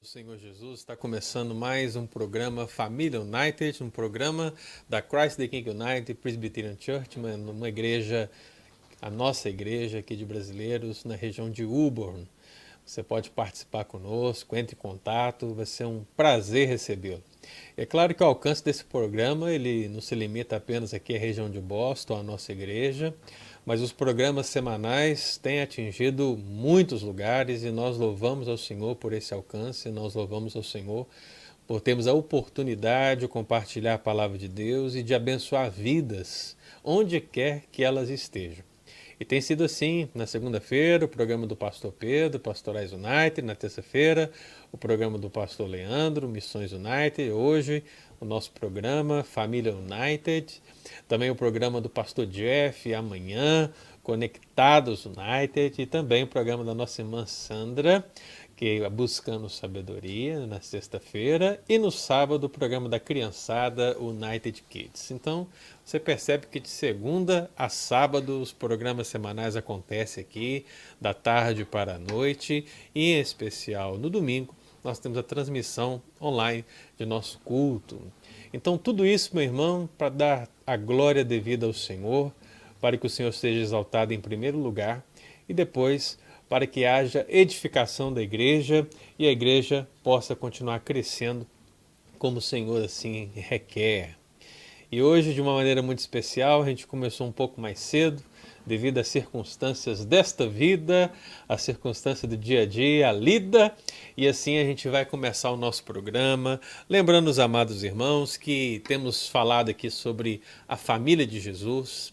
O Senhor Jesus está começando mais um programa Família United, um programa da Christ the King United Presbyterian Church, uma igreja, a nossa igreja aqui de brasileiros na região de Woburn. Você pode participar conosco, entre em contato, vai ser um prazer recebê-lo. É claro que o alcance desse programa ele não se limita apenas aqui à região de Boston, à nossa igreja, mas os programas semanais têm atingido muitos lugares e nós louvamos ao Senhor por esse alcance, nós louvamos ao Senhor por termos a oportunidade de compartilhar a palavra de Deus e de abençoar vidas onde quer que elas estejam. E tem sido assim, na segunda-feira, o programa do pastor Pedro, Pastorais United, na terça-feira, o programa do pastor Leandro, Missões United, hoje o nosso programa Família United, também o programa do pastor Jeff, amanhã, Conectados United, e também o programa da nossa irmã Sandra, que é Buscando Sabedoria, na sexta-feira, e no sábado o programa da criançada United Kids. Então, você percebe que de segunda a sábado os programas semanais acontecem aqui, da tarde para a noite, e em especial no domingo nós temos a transmissão online de nosso culto. Então tudo isso, meu irmão, para dar a glória devida ao Senhor, para que o Senhor seja exaltado em primeiro lugar, e depois para que haja edificação da igreja e a igreja possa continuar crescendo como o Senhor assim requer. E hoje, de uma maneira muito especial, a gente começou um pouco mais cedo, devido às circunstâncias desta vida, a circunstância do dia a dia, a lida, e assim a gente vai começar o nosso programa, lembrando os amados irmãos que temos falado aqui sobre a família de Jesus.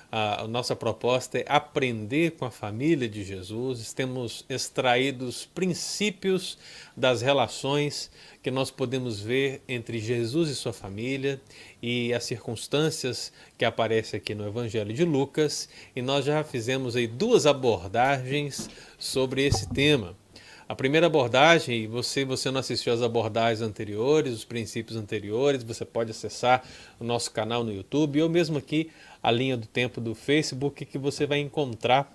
A nossa proposta é aprender com a família de Jesus. Temos extraído os princípios das relações que nós podemos ver entre Jesus e sua família e as circunstâncias que aparecem aqui no Evangelho de Lucas. E nós já fizemos aí 2 abordagens sobre esse tema. A primeira abordagem, e você não assistiu às abordagens anteriores, os princípios anteriores, você pode acessar o nosso canal no YouTube ou mesmo aqui a linha do tempo do Facebook, que você vai encontrar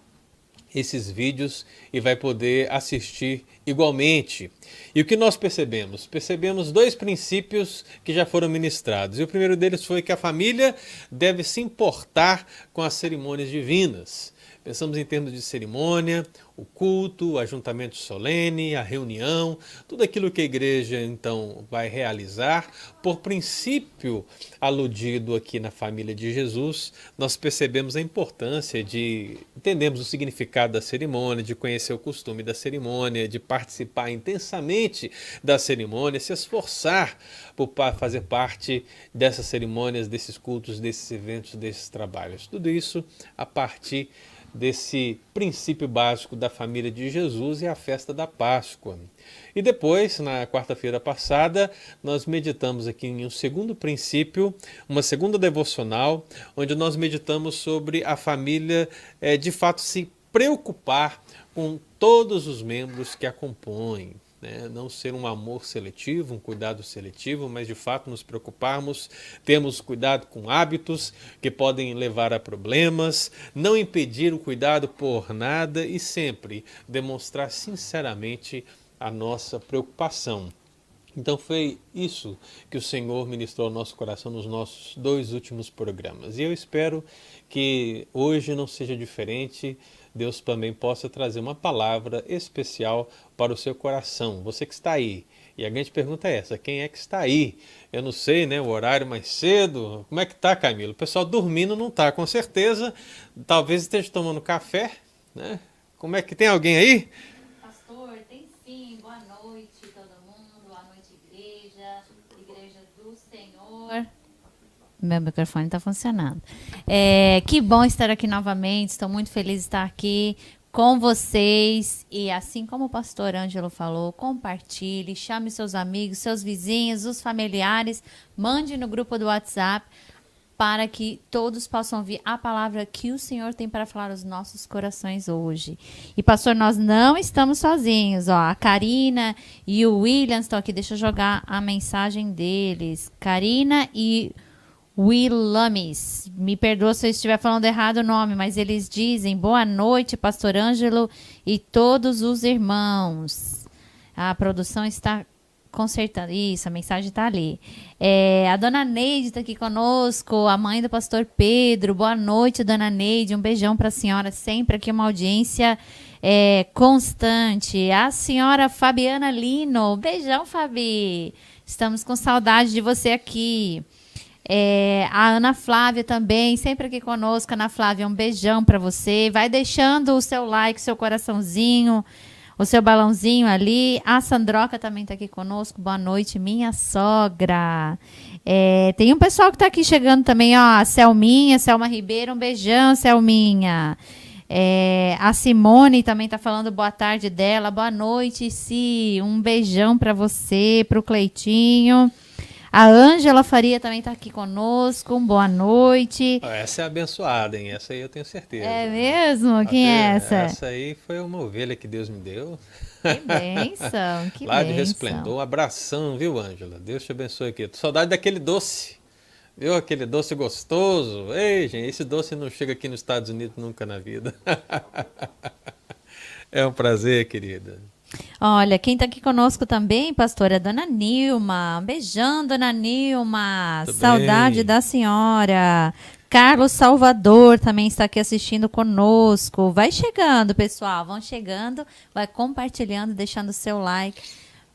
esses vídeos e vai poder assistir igualmente. E o que nós percebemos? Percebemos 2 princípios que já foram ministrados. E o primeiro deles foi que a família deve se importar com as cerimônias divinas. Pensamos em termos de cerimônia, o culto, o ajuntamento solene, a reunião, tudo aquilo que a igreja então vai realizar. Por princípio aludido aqui na família de Jesus, nós percebemos a importância de entendermos o significado da cerimônia, de conhecer o costume da cerimônia, de participar intensamente da cerimônia, se esforçar por fazer parte dessas cerimônias, desses cultos, desses eventos, desses trabalhos. Tudo isso a partir desse princípio básico da família de Jesus e a festa da Páscoa. E depois, na quarta-feira passada, nós meditamos aqui em um segundo princípio, uma segunda devocional, onde nós meditamos sobre a família de fato se preocupar com todos os membros que a compõem. Não ser um amor seletivo, um cuidado seletivo, mas de fato nos preocuparmos, termos cuidado com hábitos que podem levar a problemas, não impedir o cuidado por nada e sempre demonstrar sinceramente a nossa preocupação. Então foi isso que o Senhor ministrou ao nosso coração nos nossos 2 últimos programas. E eu espero que hoje não seja diferente. Deus também possa trazer uma palavra especial para o seu coração. Você que está aí. E a grande pergunta é essa, quem é que está aí? Eu não sei, né, o horário mais cedo. Como é que tá, Camilo? O pessoal dormindo não tá, com certeza. Talvez esteja tomando café, né? Como é que tem alguém aí? Pastor, tem sim. Boa noite, todo mundo. Boa noite, igreja. Igreja do Senhor. Meu microfone está funcionando. Que bom estar aqui novamente. Estou muito feliz de estar aqui com vocês. E assim como o pastor Ângelo falou, compartilhe, chame seus amigos, seus vizinhos, os familiares, mande no grupo do WhatsApp para que todos possam ouvir a palavra que o Senhor tem para falar aos nossos corações hoje. E, pastor, nós não estamos sozinhos. Ó, a Karina e o William estão aqui. Deixa eu jogar a mensagem deles. Karina e Willamis, me perdoa se eu estiver falando errado o nome, mas eles dizem: boa noite, pastor Ângelo e todos os irmãos. A produção está consertando. Isso, a mensagem está ali. A dona Neide está aqui conosco, a mãe do pastor Pedro. Boa noite, dona Neide. Um beijão para a senhora, sempre aqui uma audiência constante. A senhora Fabiana Lino. Beijão, Fabi. Estamos com saudade de você aqui. A Ana Flávia também, sempre aqui conosco. Ana Flávia, um beijão para você. Vai deixando o seu like, seu coraçãozinho, o seu balãozinho ali. A Sandroca também está aqui conosco. Boa noite, minha sogra. Tem um pessoal que está aqui chegando também, ó. A Selma Ribeiro, um beijão, Selminha. A Simone também está falando boa tarde dela. Boa noite, Si. Um beijão para você, para o Cleitinho. A Ângela Faria também está aqui conosco. Boa noite. Essa é abençoada, hein? Essa aí eu tenho certeza. É mesmo? Quem é essa? Essa aí foi uma ovelha que Deus me deu. Que bênção, que Lá de bênção. Resplendor. Um abração, viu, Ângela? Deus te abençoe aqui. Tô saudade daquele doce. Viu? Aquele doce gostoso. Ei, gente, esse doce não chega aqui nos Estados Unidos nunca na vida. É um prazer, querida. Olha, quem está aqui conosco também, pastor, é a dona Nilma. Um beijão, dona Nilma. Tudo Saudade bem? da senhora. Carlos Salvador também está aqui assistindo conosco. Vai chegando, pessoal. Vão chegando, vai compartilhando, deixando o seu like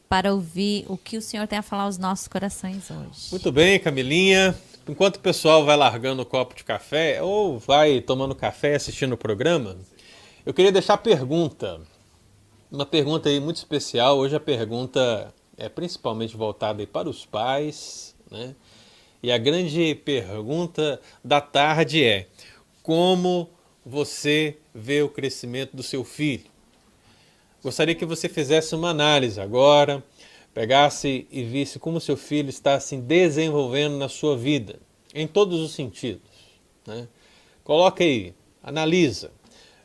para ouvir o que o Senhor tem a falar aos nossos corações hoje. Muito bem, Camilinha. Enquanto o pessoal vai largando o copo de café ou vai tomando café assistindo o programa, eu queria deixar a pergunta. Uma pergunta aí muito especial. Hoje a pergunta é principalmente voltada aí para os pais, né? E a grande pergunta da tarde é: como você vê o crescimento do seu filho? Gostaria que você fizesse uma análise agora, pegasse e visse como seu filho está se desenvolvendo na sua vida, em todos os sentidos, né? Coloque aí, analisa.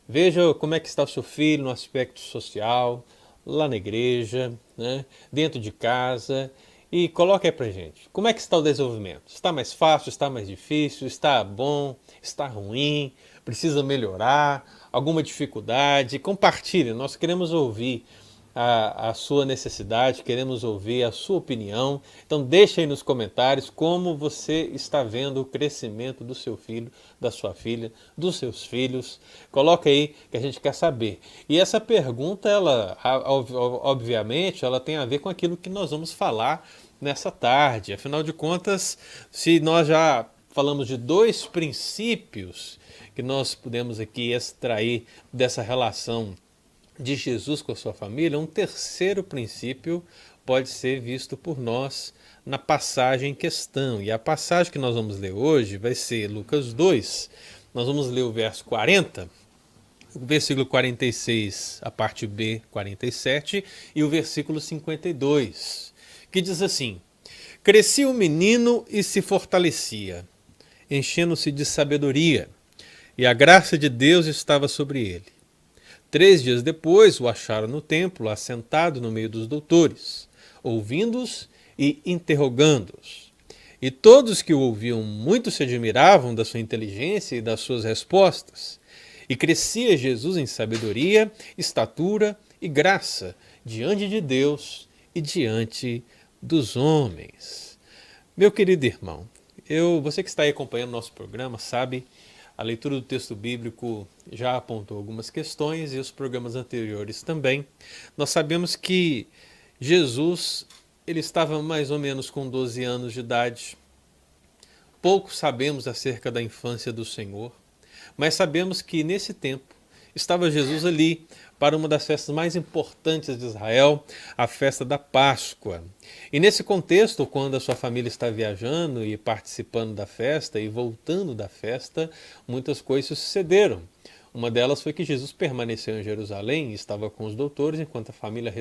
Veja como é que está o seu filho no aspecto social, lá na igreja, né? Dentro de casa, e coloque aí pra gente. Como é que está o desenvolvimento? Está mais fácil, está mais difícil, está bom, está ruim, precisa melhorar, alguma dificuldade? Compartilhe, nós queremos ouvir a sua necessidade, queremos ouvir a sua opinião. Então deixe aí nos comentários como você está vendo o crescimento do seu filho, da sua filha, dos seus filhos. Coloca aí que a gente quer saber. E essa pergunta, ela, obviamente, ela tem a ver com aquilo que nós vamos falar nessa tarde. Afinal de contas, se nós já falamos de dois princípios que nós podemos aqui extrair dessa relação de Jesus com a sua família, um terceiro princípio pode ser visto por nós na passagem em questão. E a passagem que nós vamos ler hoje vai ser Lucas 2. Nós vamos ler o verso 40, o versículo 46, a parte B, 47, e o versículo 52, que diz assim: Crescia o menino e se fortalecia, enchendo-se de sabedoria, e a graça de Deus estava sobre ele. 3 dias depois o acharam no templo, assentado no meio dos doutores, ouvindo-os e interrogando-os. E todos que o ouviam muito se admiravam da sua inteligência e das suas respostas. E crescia Jesus em sabedoria, estatura e graça diante de Deus e diante dos homens. Meu querido irmão, você que está aí acompanhando nosso programa sabe, a leitura do texto bíblico já apontou algumas questões e os programas anteriores também. Nós sabemos que Jesus ele estava mais ou menos com 12 anos de idade. Pouco sabemos acerca da infância do Senhor, mas sabemos que nesse tempo estava Jesus ali para uma das festas mais importantes de Israel, a festa da Páscoa. E nesse contexto, quando a sua família está viajando e participando da festa e voltando da festa, muitas coisas sucederam. Uma delas foi que Jesus permaneceu em Jerusalém e estava com os doutores, enquanto a família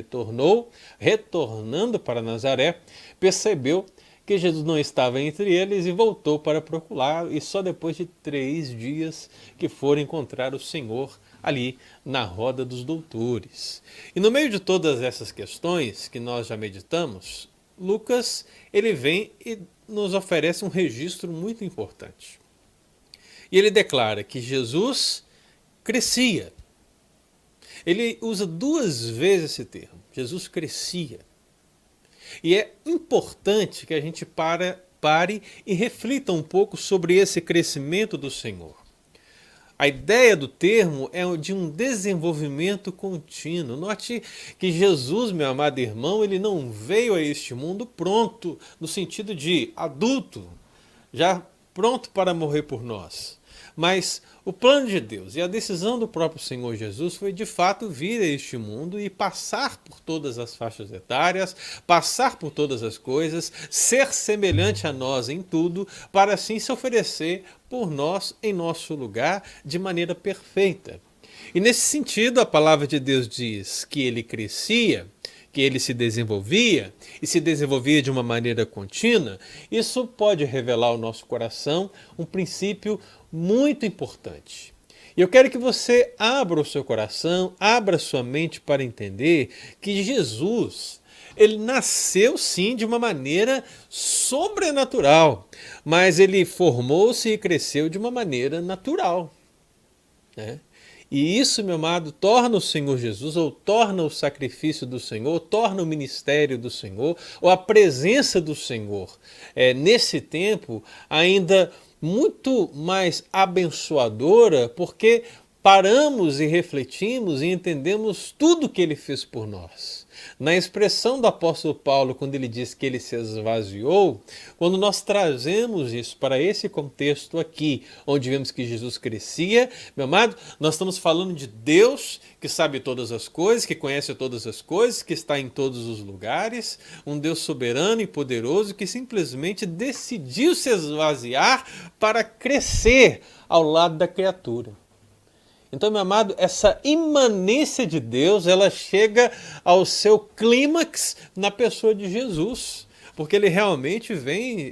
retornando para Nazaré, percebeu que Jesus não estava entre eles e voltou para procurá-lo, e só depois de 3 dias que foram encontrar o Senhor ali na roda dos doutores. E no meio de todas essas questões que nós já meditamos, Lucas ele vem e nos oferece um registro muito importante. E ele declara que Jesus crescia. ele usa 2 vezes esse termo. Jesus crescia. E é importante que a gente pare e reflita um pouco sobre esse crescimento do Senhor. A ideia do termo é de um desenvolvimento contínuo. Note que Jesus, meu amado irmão, ele não veio a este mundo pronto, no sentido de adulto, já pronto para morrer por nós. Mas o plano de Deus e a decisão do próprio Senhor Jesus foi de fato vir a este mundo e passar por todas as faixas etárias, passar por todas as coisas, ser semelhante a nós em tudo, para assim se oferecer por nós em nosso lugar de maneira perfeita. E nesse sentido, a palavra de Deus diz que ele crescia, que ele se desenvolvia, e se desenvolvia de uma maneira contínua. Isso pode revelar ao nosso coração um princípio muito importante. E eu quero que você abra o seu coração, abra a sua mente para entender que Jesus, ele nasceu sim de uma maneira sobrenatural, mas ele formou-se e cresceu de uma maneira natural, né? E isso, meu amado, torna o Senhor Jesus, ou torna o sacrifício do Senhor, torna o ministério do Senhor, ou a presença do Senhor, nesse tempo, ainda muito mais abençoadora, porque paramos e refletimos e entendemos tudo que ele fez por nós. Na expressão do apóstolo Paulo, quando ele diz que ele se esvaziou, quando nós trazemos isso para esse contexto aqui, onde vemos que Jesus crescia, meu amado, nós estamos falando de Deus que sabe todas as coisas, que conhece todas as coisas, que está em todos os lugares, um Deus soberano e poderoso que simplesmente decidiu se esvaziar para crescer ao lado da criatura. Então, meu amado, essa imanência de Deus, ela chega ao seu clímax na pessoa de Jesus, porque ele realmente vem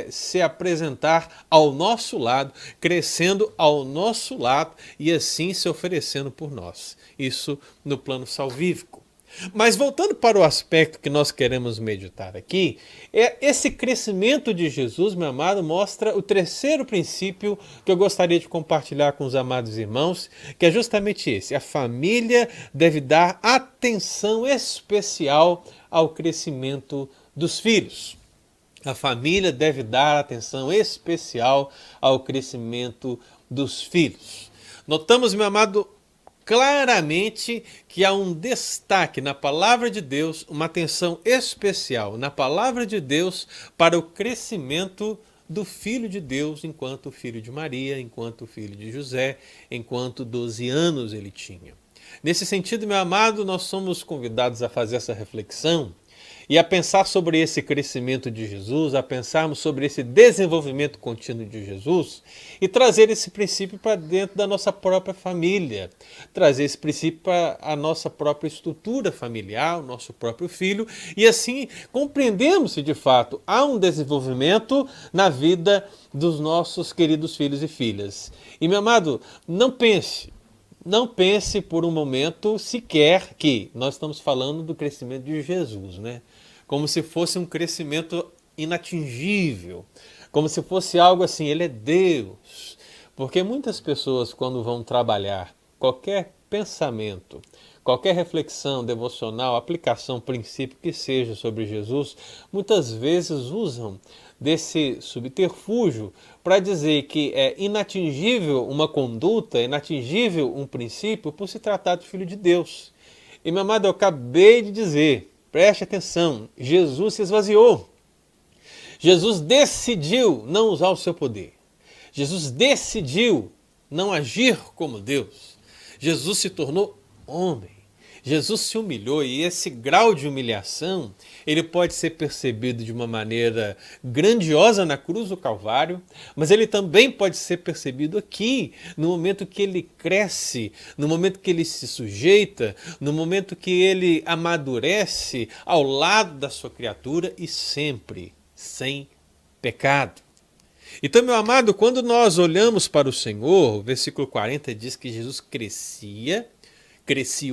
se apresentar ao nosso lado, crescendo ao nosso lado e assim se oferecendo por nós. Isso no plano salvífico. Mas voltando para o aspecto que nós queremos meditar aqui, esse crescimento de Jesus, meu amado, mostra o terceiro princípio que eu gostaria de compartilhar com os amados irmãos, que é justamente esse: a família deve dar atenção especial ao crescimento dos filhos. A família deve dar atenção especial ao crescimento dos filhos. Notamos, meu amado, claramente que há um destaque na palavra de Deus, uma atenção especial na palavra de Deus para o crescimento do Filho de Deus enquanto filho de Maria, enquanto filho de José, enquanto 12 anos ele tinha. Nesse sentido, meu amado, nós somos convidados a fazer essa reflexão e a pensar sobre esse crescimento de Jesus, a pensarmos sobre esse desenvolvimento contínuo de Jesus e trazer esse princípio para dentro da nossa própria família, trazer esse princípio para a nossa própria estrutura familiar, o nosso próprio filho, e assim compreendemos se de fato há um desenvolvimento na vida dos nossos queridos filhos e filhas. E, meu amado, não pense por um momento sequer que nós estamos falando do crescimento de Jesus, né? Como se fosse um crescimento inatingível, como se fosse algo assim, ele é Deus. Porque muitas pessoas, quando vão trabalhar qualquer pensamento, qualquer reflexão devocional, aplicação, princípio que seja sobre Jesus, muitas vezes usam desse subterfúgio para dizer que é inatingível uma conduta, inatingível um princípio por se tratar do Filho de Deus. E, meu amado, eu acabei de dizer, preste atenção, Jesus se esvaziou. Jesus decidiu não usar o seu poder. Jesus decidiu não agir como Deus. Jesus se tornou homem. Jesus se humilhou e esse grau de humilhação, ele pode ser percebido de uma maneira grandiosa na cruz do Calvário, mas ele também pode ser percebido aqui, no momento que ele cresce, no momento que ele se sujeita, no momento que ele amadurece ao lado da sua criatura e sempre sem pecado. Então, meu amado, quando nós olhamos para o Senhor, o versículo 40 diz que Jesus crescia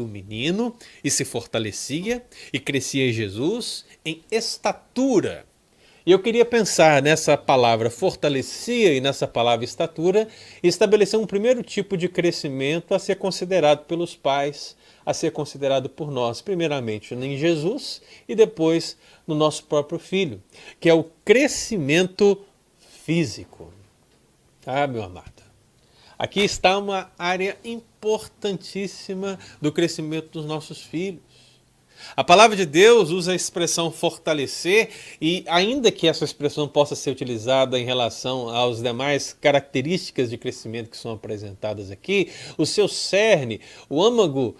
o menino e se fortalecia, e crescia em Jesus em estatura. E eu queria pensar nessa palavra fortalecia e nessa palavra estatura e estabelecer um primeiro tipo de crescimento a ser considerado pelos pais, a ser considerado por nós, primeiramente em Jesus e depois no nosso próprio filho, que é o crescimento físico. Ah, meu amado, aqui está uma área importantíssima do crescimento dos nossos filhos. A palavra de Deus usa a expressão fortalecer e ainda que essa expressão possa ser utilizada em relação às demais características de crescimento que são apresentadas aqui, o seu cerne, o âmago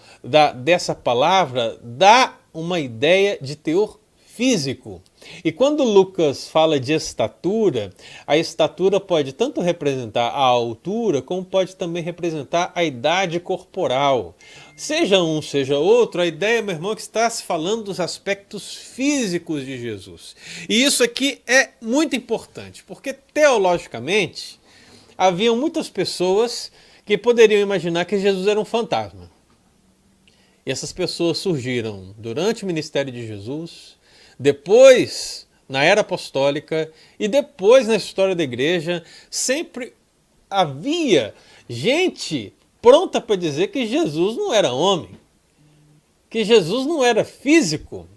dessa palavra dá uma ideia de teor físico. E quando Lucas fala de estatura, a estatura pode tanto representar a altura, como pode também representar a idade corporal. Seja um, seja outro, a ideia, meu irmão, é que está se falando dos aspectos físicos de Jesus. E isso aqui é muito importante, porque teologicamente, haviam muitas pessoas que poderiam imaginar que Jesus era um fantasma. E essas pessoas surgiram durante o ministério de Jesus, depois na era apostólica e depois na história da igreja. Sempre havia gente pronta para dizer que Jesus não era homem, que Jesus não era físico.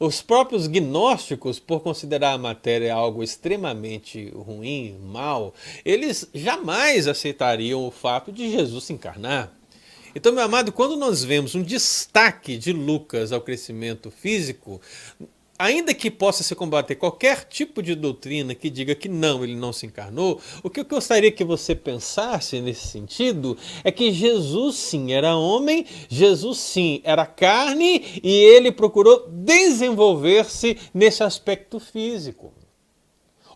Os próprios gnósticos, por considerar a matéria algo extremamente ruim, mal, eles jamais aceitariam o fato de Jesus se encarnar. Então, meu amado, quando nós vemos um destaque de Lucas ao crescimento físico, ainda que possa se combater qualquer tipo de doutrina que diga que não, ele não se encarnou, o que eu gostaria que você pensasse nesse sentido é que Jesus sim era homem, Jesus sim era carne e ele procurou desenvolver-se nesse aspecto físico.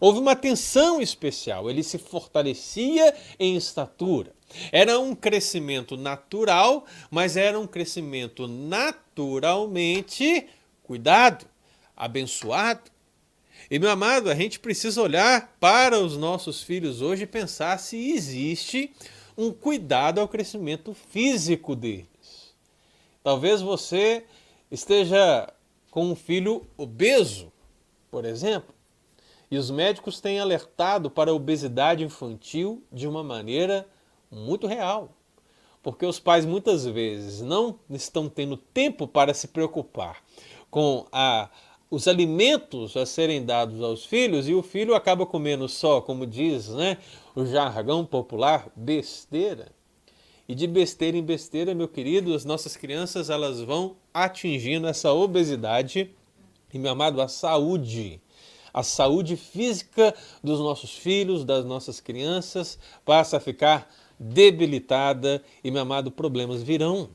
Houve uma atenção especial, ele se fortalecia em estatura. Era um crescimento natural, mas era um crescimento naturalmente cuidado, abençoado. E, meu amado, a gente precisa olhar para os nossos filhos hoje e pensar se existe um cuidado ao crescimento físico deles. Talvez você esteja com um filho obeso, por exemplo, e os médicos têm alertado para a obesidade infantil de uma maneira muito real. Porque os pais muitas vezes não estão tendo tempo para se preocupar com os alimentos a serem dados aos filhos e o filho acaba comendo só, como diz, né, o jargão popular, besteira. E de besteira em besteira, meu querido, as nossas crianças elas vão atingindo essa obesidade e, meu amado, a saúde física dos nossos filhos, das nossas crianças, passa a ficar debilitada e, meu amado, problemas virão.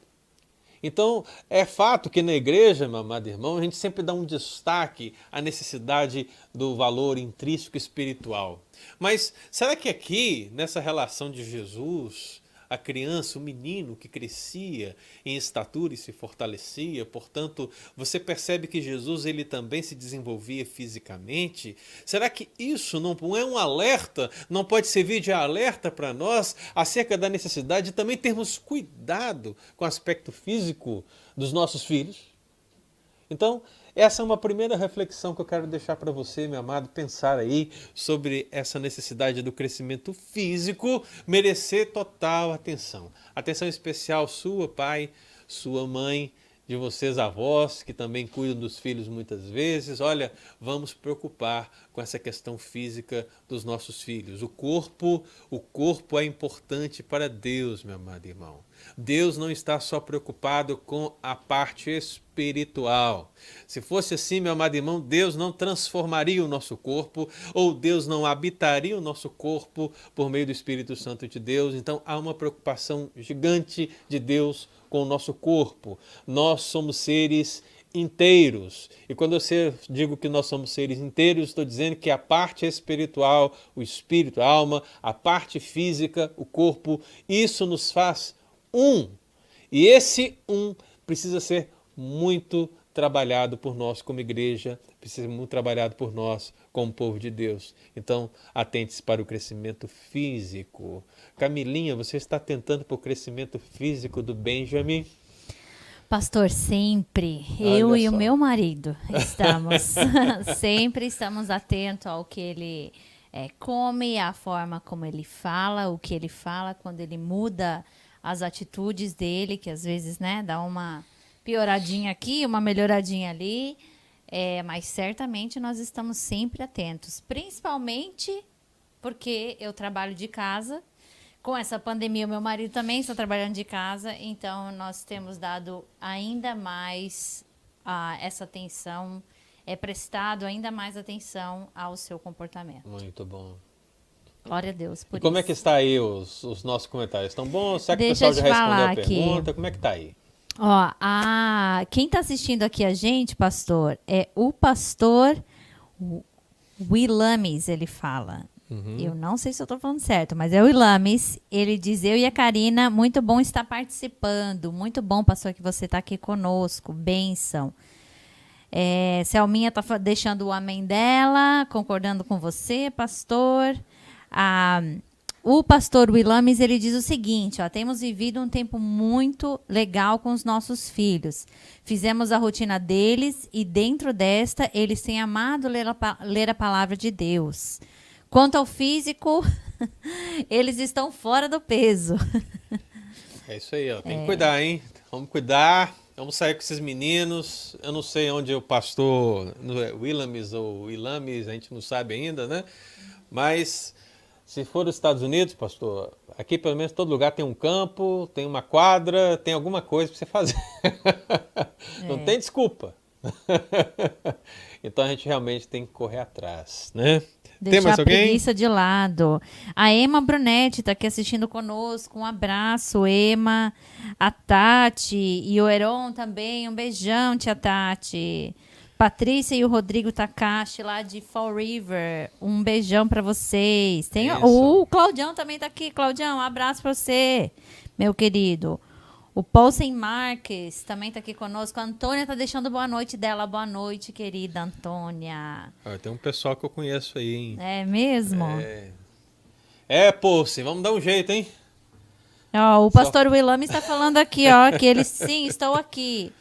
Então, é fato que na igreja, meu amado irmão, a gente sempre dá um destaque à necessidade do valor intrínseco espiritual. Mas será que aqui, nessa relação de Jesus, a criança, o menino que crescia em estatura e se fortalecia, portanto, você percebe que Jesus ele também se desenvolvia fisicamente? Será que isso não é um alerta, não pode servir de alerta para nós acerca da necessidade de também termos cuidado com o aspecto físico dos nossos filhos? Então, essa é uma primeira reflexão que eu quero deixar para você, meu amado, pensar aí sobre essa necessidade do crescimento físico merecer total atenção. Atenção especial sua, pai, sua mãe, de vocês avós, que também cuidam dos filhos muitas vezes. Olha, vamos preocupar com essa questão física dos nossos filhos. O corpo é importante para Deus, meu amado irmão. Deus não está só preocupado com a parte espiritual. Se fosse assim, meu amado irmão, Deus não transformaria o nosso corpo, ou Deus não habitaria o nosso corpo por meio do Espírito Santo de Deus. Então há uma preocupação gigante de Deus com o nosso corpo. Nós somos seres inteiros. E quando eu digo que nós somos seres inteiros, estou dizendo que a parte espiritual, o espírito, a alma, a parte física, o corpo, isso nos faz um. E esse um precisa ser muito trabalhado por nós como igreja, precisa ser muito trabalhado por nós como povo de Deus. Então, atente-se para o crescimento físico. Camilinha, você está tentando para o crescimento físico do Benjamin? Pastor, sempre, Olha eu e o só. meu marido estamos, sempre estamos atentos ao que ele come, a forma como ele fala, o que ele fala, quando ele muda as atitudes dele, que às vezes, né, dá uma pioradinha aqui, uma melhoradinha ali, mas certamente nós estamos sempre atentos, principalmente porque eu trabalho de casa. Com essa pandemia, o meu marido também está trabalhando de casa, então nós temos dado ainda mais essa atenção, prestado ainda mais atenção ao seu comportamento. Muito bom. Glória a Deus por E como isso. é que está aí os nossos comentários? Estão bons? Será que o Deixa pessoal eu já te respondeu falar a aqui. pergunta? Como é que está aí? Ó, quem está assistindo aqui a gente, pastor, é o pastor Willames, ele fala. Eu não sei se eu estou falando certo, mas é o Willames. Ele diz, eu e a Karina, muito bom estar participando. Muito bom, pastor, que você está aqui conosco. Bênção. Selminha está deixando o amém dela, concordando com você, pastor. O pastor Willames, ele diz o seguinte, ó, temos vivido um tempo muito legal com os nossos filhos. Fizemos a rotina deles e dentro desta, eles têm amado ler a palavra de Deus. Quanto ao físico, eles estão fora do peso. É isso aí, ó. Tem que cuidar, hein? Vamos cuidar. Vamos sair com esses meninos. Eu não sei onde o pastor Willames ou Willames, a gente não sabe ainda, né? Mas se for os Estados Unidos, pastor, aqui pelo menos todo lugar tem um campo, tem uma quadra, tem alguma coisa para você fazer. Não tem desculpa. Então a gente realmente tem que correr atrás, né? Tem Deixar mais a alguém? preguiça de lado. A Emma Brunetti está aqui assistindo conosco. Um abraço, Emma. A Tati e o Heron também. Um beijão, tia Tati. Patrícia e o Rodrigo Takashi lá de Fall River. Um beijão para vocês. Tem Isso. o Claudião também está aqui. Claudião, um abraço para você, meu querido. O Paulsen Marques também está aqui conosco. A Antônia está deixando boa noite dela. Boa noite, querida Antônia. Tem um pessoal que eu conheço aí, hein? É mesmo? Paulsen, vamos dar um jeito, hein? Ó, o pastor Willames está falando aqui, ó, que ele, sim, estou aqui.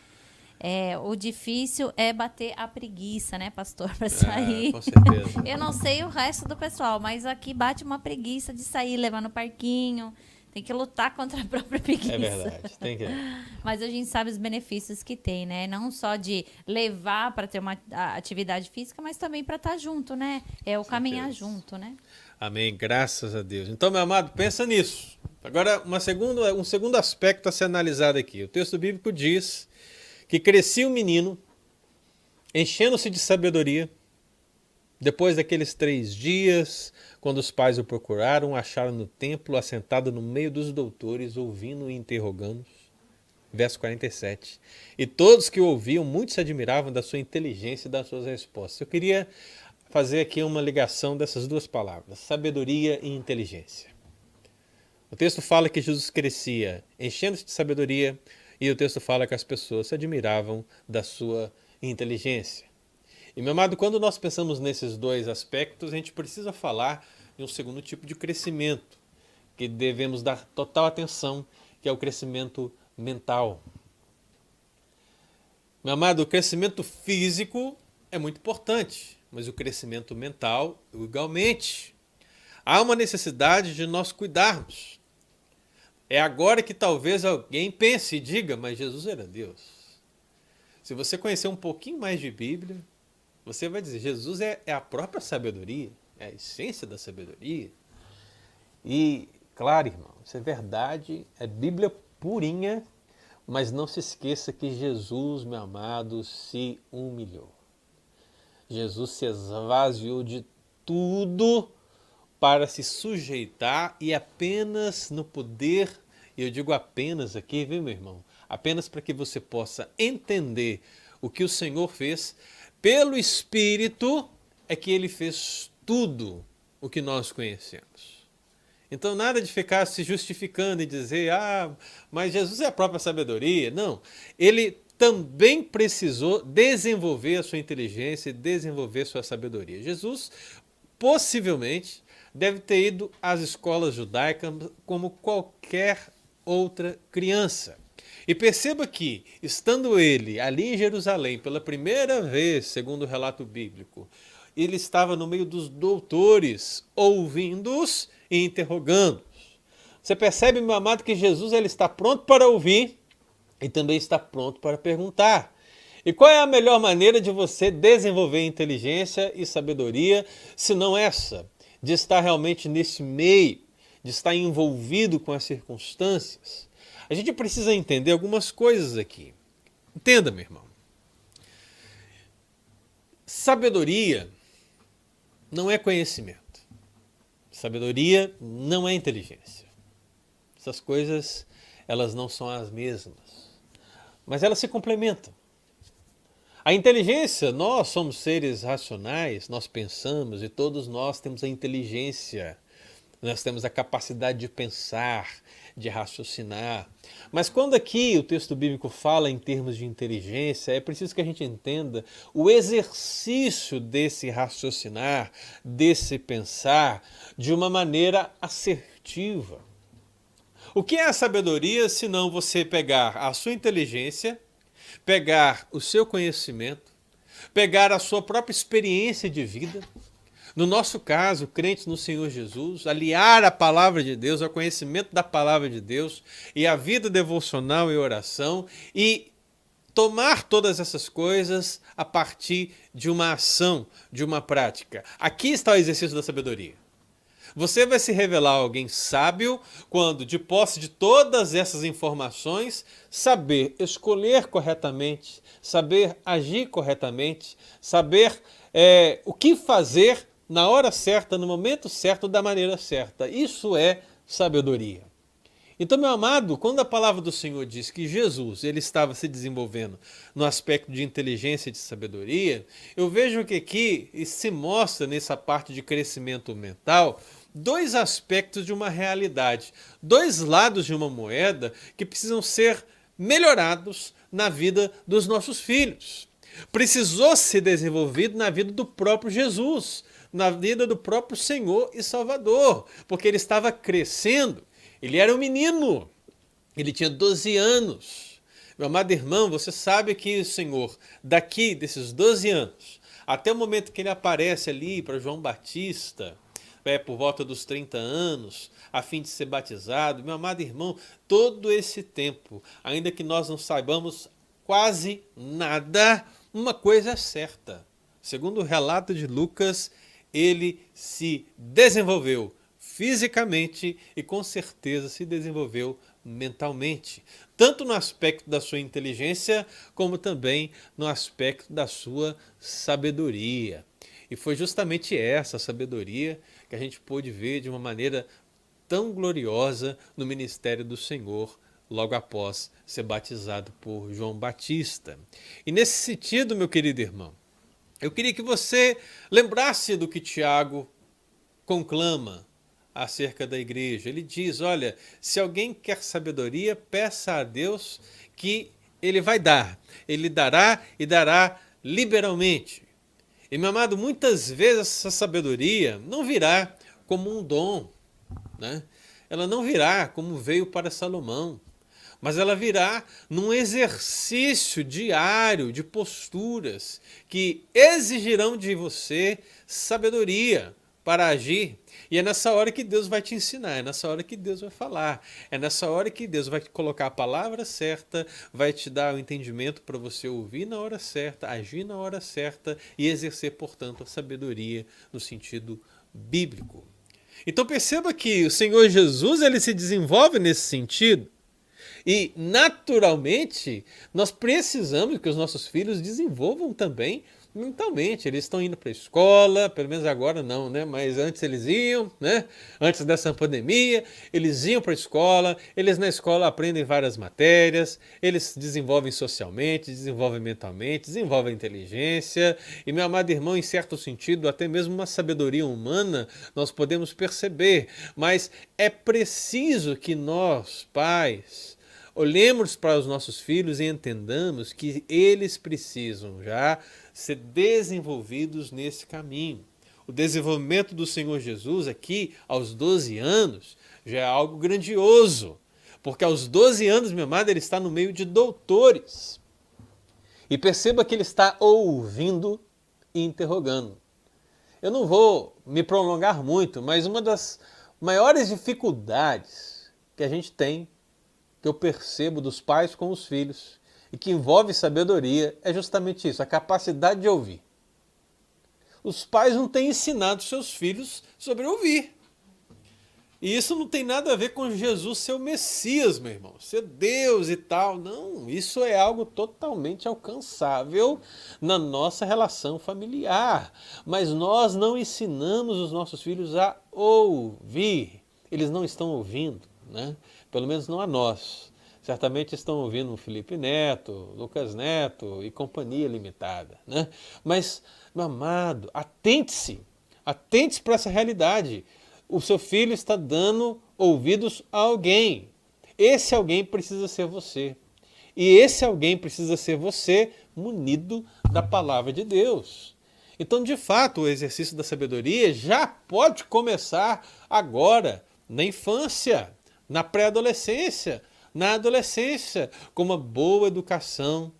O difícil é bater a preguiça, né, pastor, para sair. Com certeza. Eu não sei o resto do pessoal, mas aqui bate uma preguiça de sair, levar no parquinho. Tem que lutar contra a própria preguiça. É verdade, tem que. Mas a gente sabe os benefícios que tem, né? Não só de levar para ter uma atividade física, mas também para estar junto, né? O caminhar junto, né? Amém, graças a Deus. Então, meu amado, pensa nisso. Agora, um segundo aspecto a ser analisado aqui. O texto bíblico diz que crescia o menino, enchendo-se de sabedoria. Depois daqueles 3 dias, quando os pais o procuraram, acharam no templo, assentado no meio dos doutores, ouvindo e interrogando. Verso 47. E todos que o ouviam, muitos se admiravam da sua inteligência e das suas respostas. Eu queria fazer aqui uma ligação dessas duas palavras, sabedoria e inteligência. O texto fala que Jesus crescia enchendo-se de sabedoria e o texto fala que as pessoas se admiravam da sua inteligência. E, meu amado, quando nós pensamos nesses dois aspectos, a gente precisa falar de um segundo tipo de crescimento, que devemos dar total atenção, que é o crescimento mental. Meu amado, o crescimento físico é muito importante, mas o crescimento mental igualmente. Há uma necessidade de nós cuidarmos. É agora que talvez alguém pense e diga, mas Jesus era Deus. Se você conhecer um pouquinho mais de Bíblia, você vai dizer, Jesus é a própria sabedoria, é a essência da sabedoria. E, claro, irmão, isso é verdade, é Bíblia purinha, mas não se esqueça que Jesus, meu amado, se humilhou. Jesus se esvaziou de tudo para se sujeitar e apenas no poder, e eu digo apenas aqui, viu, meu irmão? Apenas para que você possa entender o que o Senhor fez, pelo Espírito é que Ele fez tudo o que nós conhecemos. Então nada de ficar se justificando e dizer, mas Jesus é a própria sabedoria. Não, Ele também precisou desenvolver a sua inteligência e desenvolver sua sabedoria. Jesus possivelmente deve ter ido às escolas judaicas como qualquer outra criança. E perceba que, estando ele ali em Jerusalém pela primeira vez, segundo o relato bíblico, ele estava no meio dos doutores, ouvindo-os e interrogando-os. Você percebe, meu amado, que Jesus ele está pronto para ouvir e também está pronto para perguntar. E qual é a melhor maneira de você desenvolver inteligência e sabedoria, se não essa, de estar realmente nesse meio, de estar envolvido com as circunstâncias? A gente precisa entender algumas coisas aqui. Entenda, meu irmão. Sabedoria não é conhecimento. Sabedoria não é inteligência. Essas coisas, elas não são as mesmas. Mas elas se complementam. A inteligência, nós somos seres racionais, nós pensamos e todos nós temos a inteligência. Nós temos a capacidade de pensar, de raciocinar. Mas quando aqui o texto bíblico fala em termos de inteligência, é preciso que a gente entenda o exercício desse raciocinar, desse pensar, de uma maneira assertiva. O que é a sabedoria, se não você pegar a sua inteligência, pegar o seu conhecimento, pegar a sua própria experiência de vida, no nosso caso, crentes no Senhor Jesus, aliar a palavra de Deus ao conhecimento da palavra de Deus e a vida devocional e oração e tomar todas essas coisas a partir de uma ação, de uma prática. Aqui está o exercício da sabedoria. Você vai se revelar alguém sábio quando, de posse de todas essas informações, saber escolher corretamente, saber agir corretamente, saber o que fazer na hora certa, no momento certo, da maneira certa. Isso é sabedoria. Então, meu amado, quando a palavra do Senhor diz que Jesus ele estava se desenvolvendo no aspecto de inteligência e de sabedoria, eu vejo que aqui se mostra nessa parte de crescimento mental dois aspectos de uma realidade, dois lados de uma moeda que precisam ser melhorados na vida dos nossos filhos. Precisou ser desenvolvido na vida do próprio Jesus, na vida do próprio Senhor e Salvador, porque ele estava crescendo, ele era um menino, ele tinha 12 anos. Meu amado irmão, você sabe que o Senhor, daqui desses 12 anos, até o momento que ele aparece ali para João Batista, por volta dos 30 anos, a fim de ser batizado, meu amado irmão, todo esse tempo, ainda que nós não saibamos quase nada, uma coisa é certa. Segundo o relato de Lucas, ele se desenvolveu fisicamente e com certeza se desenvolveu mentalmente, tanto no aspecto da sua inteligência, como também no aspecto da sua sabedoria. E foi justamente essa sabedoria que a gente pôde ver de uma maneira tão gloriosa no ministério do Senhor, logo após ser batizado por João Batista. E nesse sentido, meu querido irmão, eu queria que você lembrasse do que Tiago conclama acerca da igreja. Ele diz, olha, se alguém quer sabedoria, peça a Deus que ele vai dar. Ele dará e dará liberalmente. E, meu amado, muitas vezes essa sabedoria não virá como um dom, né? Ela não virá como veio para Salomão, mas ela virá num exercício diário de posturas que exigirão de você sabedoria para agir. E é nessa hora que Deus vai te ensinar, é nessa hora que Deus vai falar, é nessa hora que Deus vai colocar a palavra certa, vai te dar o entendimento para você ouvir na hora certa, agir na hora certa e exercer, portanto, a sabedoria no sentido bíblico. Então perceba que o Senhor Jesus ele se desenvolve nesse sentido e, naturalmente, nós precisamos que os nossos filhos desenvolvam também mentalmente. Eles estão indo para a escola, pelo menos agora não, né? Mas antes eles iam, né? Antes dessa pandemia, eles iam para a escola, eles na escola aprendem várias matérias, eles desenvolvem socialmente, desenvolvem mentalmente, desenvolvem inteligência. E, meu amado irmão, em certo sentido, até mesmo uma sabedoria humana nós podemos perceber. Mas é preciso que nós, pais, olhemos para os nossos filhos e entendamos que eles precisam já ser desenvolvidos nesse caminho. O desenvolvimento do Senhor Jesus aqui, aos 12 anos, já é algo grandioso. Porque aos 12 anos, meu amado, ele está no meio de doutores. E perceba que ele está ouvindo e interrogando. Eu não vou me prolongar muito, mas uma das maiores dificuldades que a gente tem, que eu percebo dos pais com os filhos, e que envolve sabedoria, é justamente isso, a capacidade de ouvir. Os pais não têm ensinado seus filhos sobre ouvir. E isso não tem nada a ver com Jesus ser o Messias, meu irmão, ser Deus e tal. Não, isso é algo totalmente alcançável na nossa relação familiar. Mas nós não ensinamos os nossos filhos a ouvir. Eles não estão ouvindo, né? Pelo menos não a nós. Certamente estão ouvindo o Felipe Neto, Lucas Neto e companhia limitada, né? Mas, meu amado, atente-se para essa realidade. O seu filho está dando ouvidos a alguém. Esse alguém precisa ser você. E esse alguém precisa ser você munido da palavra de Deus. Então, de fato, o exercício da sabedoria já pode começar agora, na infância, na pré-adolescência, na adolescência, com uma boa educação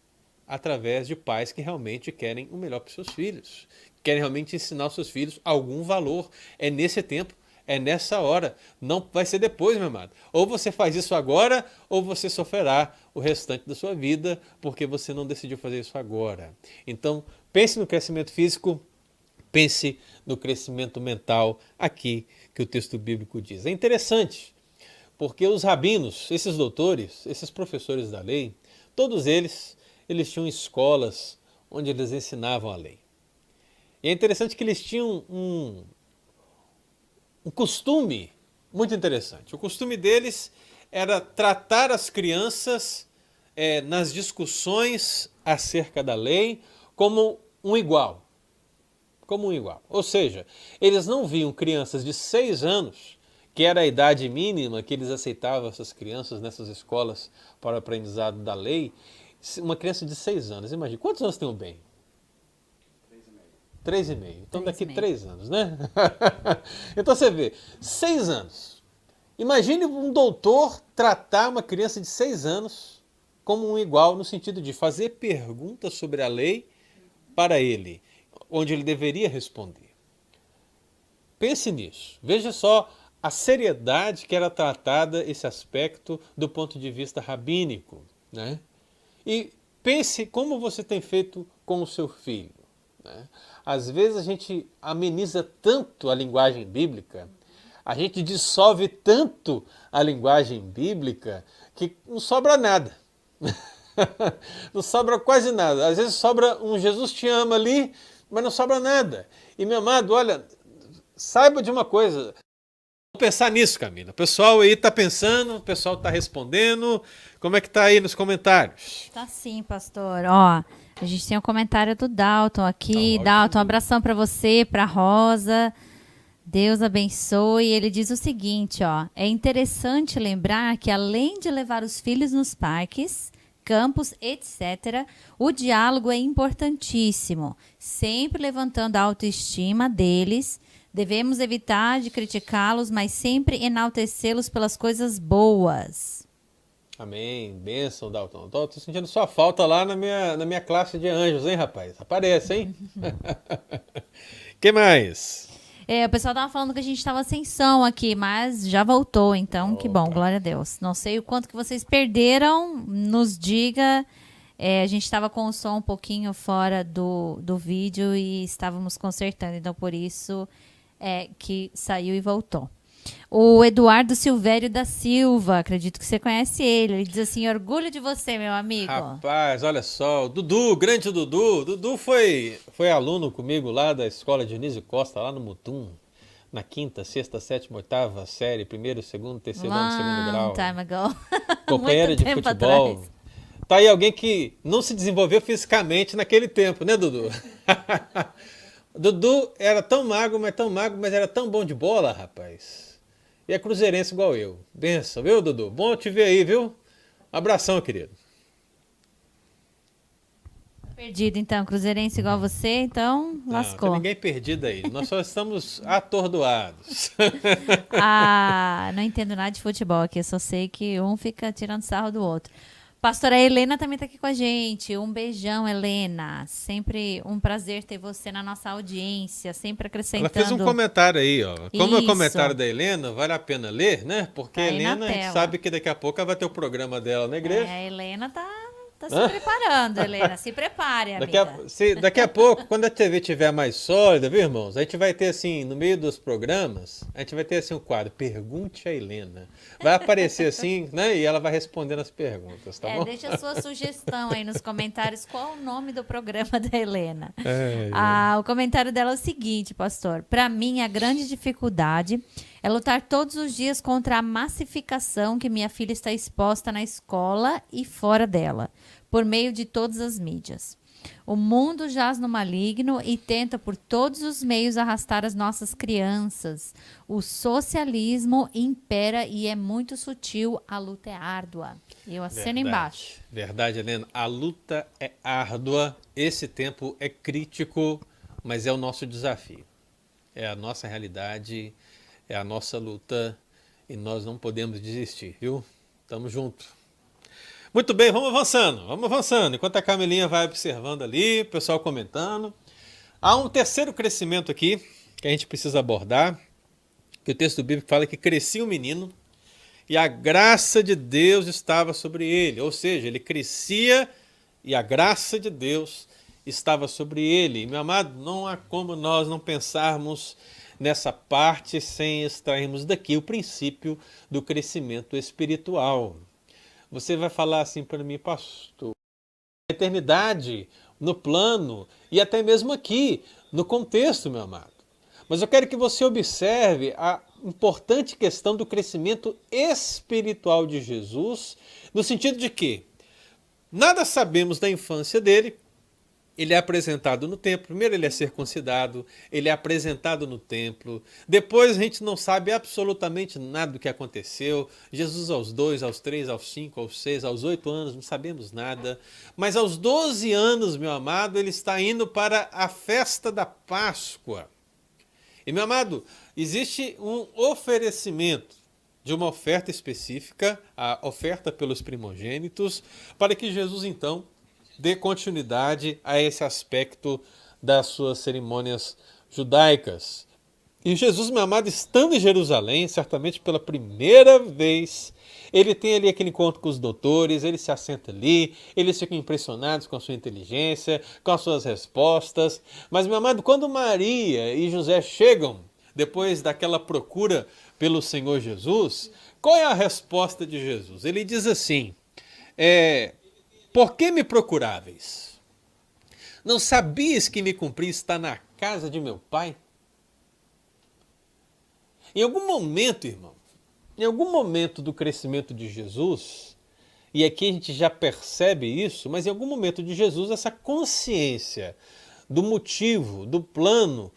através de pais que realmente querem o melhor para os seus filhos, querem realmente ensinar aos seus filhos algum valor. É nesse tempo, é nessa hora, não vai ser depois, meu amado. Ou você faz isso agora, ou você sofrerá o restante da sua vida, porque você não decidiu fazer isso agora. Então, pense no crescimento físico, pense no crescimento mental, aqui que o texto bíblico diz. É interessante, porque os rabinos, esses doutores, esses professores da lei, todos eles tinham escolas onde eles ensinavam a lei. E é interessante que eles tinham um costume muito interessante. O costume deles era tratar as crianças nas discussões acerca da lei como um igual. Como um igual. Ou seja, eles não viam crianças de 6 anos, que era a idade mínima que eles aceitavam essas crianças nessas escolas para o aprendizado da lei. Uma criança de 6 anos, imagina, quantos anos tem o Ben? 3,5. Então daqui 3 anos, né? Então você vê, 6 anos. Imagine um doutor tratar uma criança de 6 anos como um igual, no sentido de fazer perguntas sobre a lei para ele, onde ele deveria responder. Pense nisso. Veja só a seriedade que era tratada esse aspecto do ponto de vista rabínico, né? E pense como você tem feito com o seu filho, né? Às vezes a gente ameniza tanto a linguagem bíblica, a gente dissolve tanto a linguagem bíblica que não sobra nada. Não sobra quase nada. Às vezes sobra um Jesus te ama ali, mas não sobra nada. E meu amado, olha, saiba de uma coisa. Vamos pensar nisso, Camila. O pessoal aí está pensando, o pessoal está respondendo. Como é que está aí nos comentários? Tá sim, pastor. Ó, a gente tem um comentário do Dalton aqui. Dalton, um abração para você, para Rosa. Deus abençoe. Ele diz o seguinte, ó: é interessante lembrar que além de levar os filhos nos parques, campos, etc., o diálogo é importantíssimo, sempre levantando a autoestima deles. Devemos evitar de criticá-los, mas sempre enaltecê-los pelas coisas boas. Amém. Bênção, Dalton. Tô sentindo sua falta lá na minha classe de anjos, hein, rapaz? Aparece, hein? Que mais? O pessoal tava falando que a gente estava sem som aqui, mas já voltou, então Opa. Que bom, glória a Deus. Não sei o quanto que vocês perderam, nos diga. A gente estava com o som um pouquinho fora do vídeo e estávamos consertando, então por isso que saiu e voltou. O Eduardo Silvério da Silva, acredito que você conhece ele. Ele diz assim: orgulho de você, meu amigo. Rapaz, olha só, o Dudu, grande Dudu. Dudu foi aluno comigo lá da escola Dionísio Costa, lá no Mutum, na 5ª, 6ª, 7ª, 8ª série, 1º, 2º, 3º ano, 2º grau. Time ago. Companheira de futebol. Atrás. Tá aí alguém que não se desenvolveu fisicamente naquele tempo, né, Dudu? Dudu era tão magro, mas era tão bom de bola, rapaz. E é cruzeirense igual eu. Benção, viu, Dudu? Bom te ver aí, viu? Abração, querido. Perdido, então. Cruzeirense igual você, então Não, tem lascou. ninguém perdido aí. Nós só estamos atordoados. Ah, não entendo nada de futebol aqui. Eu só sei que um fica tirando sarro do outro. Pastora Helena também está aqui com a gente. Um beijão, Helena. Sempre um prazer ter você na nossa audiência, sempre Ela fez um acrescentando. comentário aí, ó. Como é o Isso. comentário da Helena, vale a pena ler, né? Porque Tá a aí na Helena, a gente tela. sabe que daqui a pouco ela vai ter o programa dela na igreja. A Helena tá se preparando, Helena. Se prepare, Daqui amiga. daqui a pouco, quando a TV estiver mais sólida, viu, irmãos? A gente vai ter assim, no meio dos programas, a gente vai ter assim um quadro, Pergunte a Helena. Vai aparecer assim, né? E ela vai respondendo as perguntas, tá bom? Deixa a sua sugestão aí nos comentários. Qual o nome do programa da Helena? É. O comentário dela é o seguinte, pastor. Para mim, a grande dificuldade é lutar todos os dias contra a massificação que minha filha está exposta na escola e fora dela, por meio de todas as mídias. O mundo jaz no maligno e tenta por todos os meios arrastar as nossas crianças. O socialismo impera e é muito sutil, a luta é árdua. Eu assino embaixo. Verdade, Helena. A luta é árdua, esse tempo é crítico, mas é o nosso desafio. É a nossa realidade, é a nossa luta e nós não podemos desistir, viu? Tamo junto. Muito bem, vamos avançando. Enquanto a Camilinha vai observando ali, o pessoal comentando. Há um terceiro crescimento aqui que a gente precisa abordar, que o texto bíblico fala que crescia o menino e a graça de Deus estava sobre ele. Ou seja, ele crescia e a graça de Deus estava sobre ele. E, meu amado, não há como nós não pensarmos nessa parte sem extrairmos daqui o princípio do crescimento espiritual. Você vai falar assim para mim, pastor, a eternidade, no plano e até mesmo aqui, no contexto, meu amado. Mas eu quero que você observe a importante questão do crescimento espiritual de Jesus, no sentido de que nada sabemos da infância dele. Ele é apresentado no templo. Primeiro ele é circuncidado, ele é apresentado no templo. Depois a gente não sabe absolutamente nada do que aconteceu. Jesus aos 2, aos 3, aos 5, aos 6, aos 8 anos, não sabemos nada. Mas aos 12 anos, meu amado, ele está indo para a festa da Páscoa. E, meu amado, existe um oferecimento de uma oferta específica, a oferta pelos primogênitos, para que Jesus, então, dê continuidade a esse aspecto das suas cerimônias judaicas. E Jesus, meu amado, estando em Jerusalém, certamente pela primeira vez, ele tem ali aquele encontro com os doutores, ele se assenta ali, eles ficam impressionados com a sua inteligência, com as suas respostas. Mas, meu amado, quando Maria e José chegam, depois daquela procura pelo Senhor Jesus, qual é a resposta de Jesus? Ele diz assim, por que me procuráveis? Não sabias que me cumpri estar na casa de meu pai? Em algum momento, irmão, em algum momento do crescimento de Jesus, e aqui a gente já percebe isso, mas em algum momento de Jesus, essa consciência do motivo, do plano,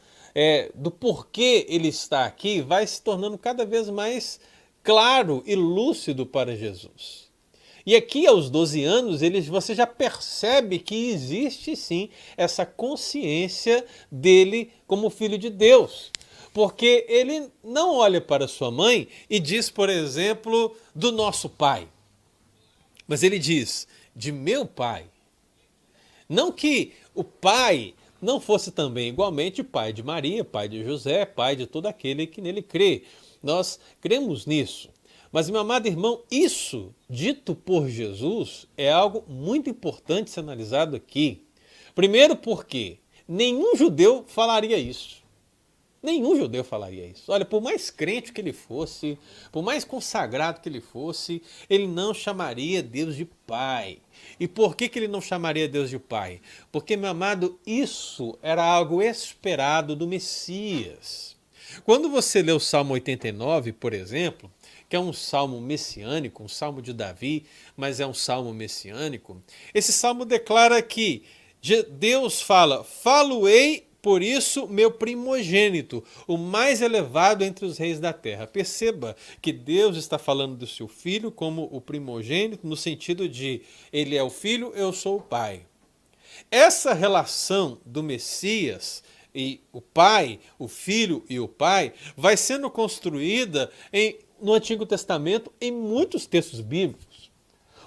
do porquê ele está aqui, vai se tornando cada vez mais claro e lúcido para Jesus. E aqui aos 12 anos você já percebe que existe sim essa consciência dele como filho de Deus. Porque ele não olha para sua mãe e diz, por exemplo, do nosso pai. Mas ele diz, de meu pai. Não que o pai não fosse também igualmente pai de Maria, pai de José, pai de todo aquele que nele crê. Nós cremos nisso. Mas, meu amado irmão, isso dito por Jesus é algo muito importante ser analisado aqui. Primeiro porque nenhum judeu falaria isso. Nenhum judeu falaria isso. Olha, por mais crente que ele fosse, por mais consagrado que ele fosse, ele não chamaria Deus de Pai. E por que ele não chamaria Deus de Pai? Porque, meu amado, isso era algo esperado do Messias. Quando você lê o Salmo 89, por exemplo, que é um salmo messiânico, um salmo de Davi, mas é um salmo messiânico, esse salmo declara que Deus fala, falo-ei por isso meu primogênito, o mais elevado entre os reis da terra. Perceba que Deus está falando do seu filho como o primogênito, no sentido de ele é o filho, eu sou o pai. Essa relação do Messias e o Pai, o Filho e o Pai, vai sendo construída no Antigo Testamento em muitos textos bíblicos.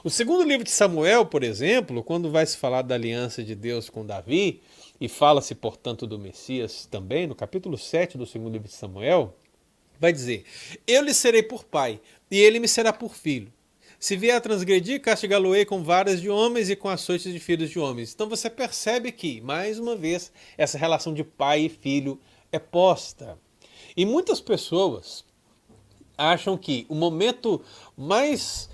O segundo livro de Samuel, por exemplo, quando vai se falar da aliança de Deus com Davi, e fala-se, portanto, do Messias também, no capítulo 7 do segundo livro de Samuel, vai dizer: eu lhe serei por pai, e ele me será por filho. Se vier a transgredir, castigá-lo-ei com varas de homens e com açoites de filhos de homens. Então você percebe que, mais uma vez, essa relação de pai e filho é posta. E muitas pessoas acham que o momento mais...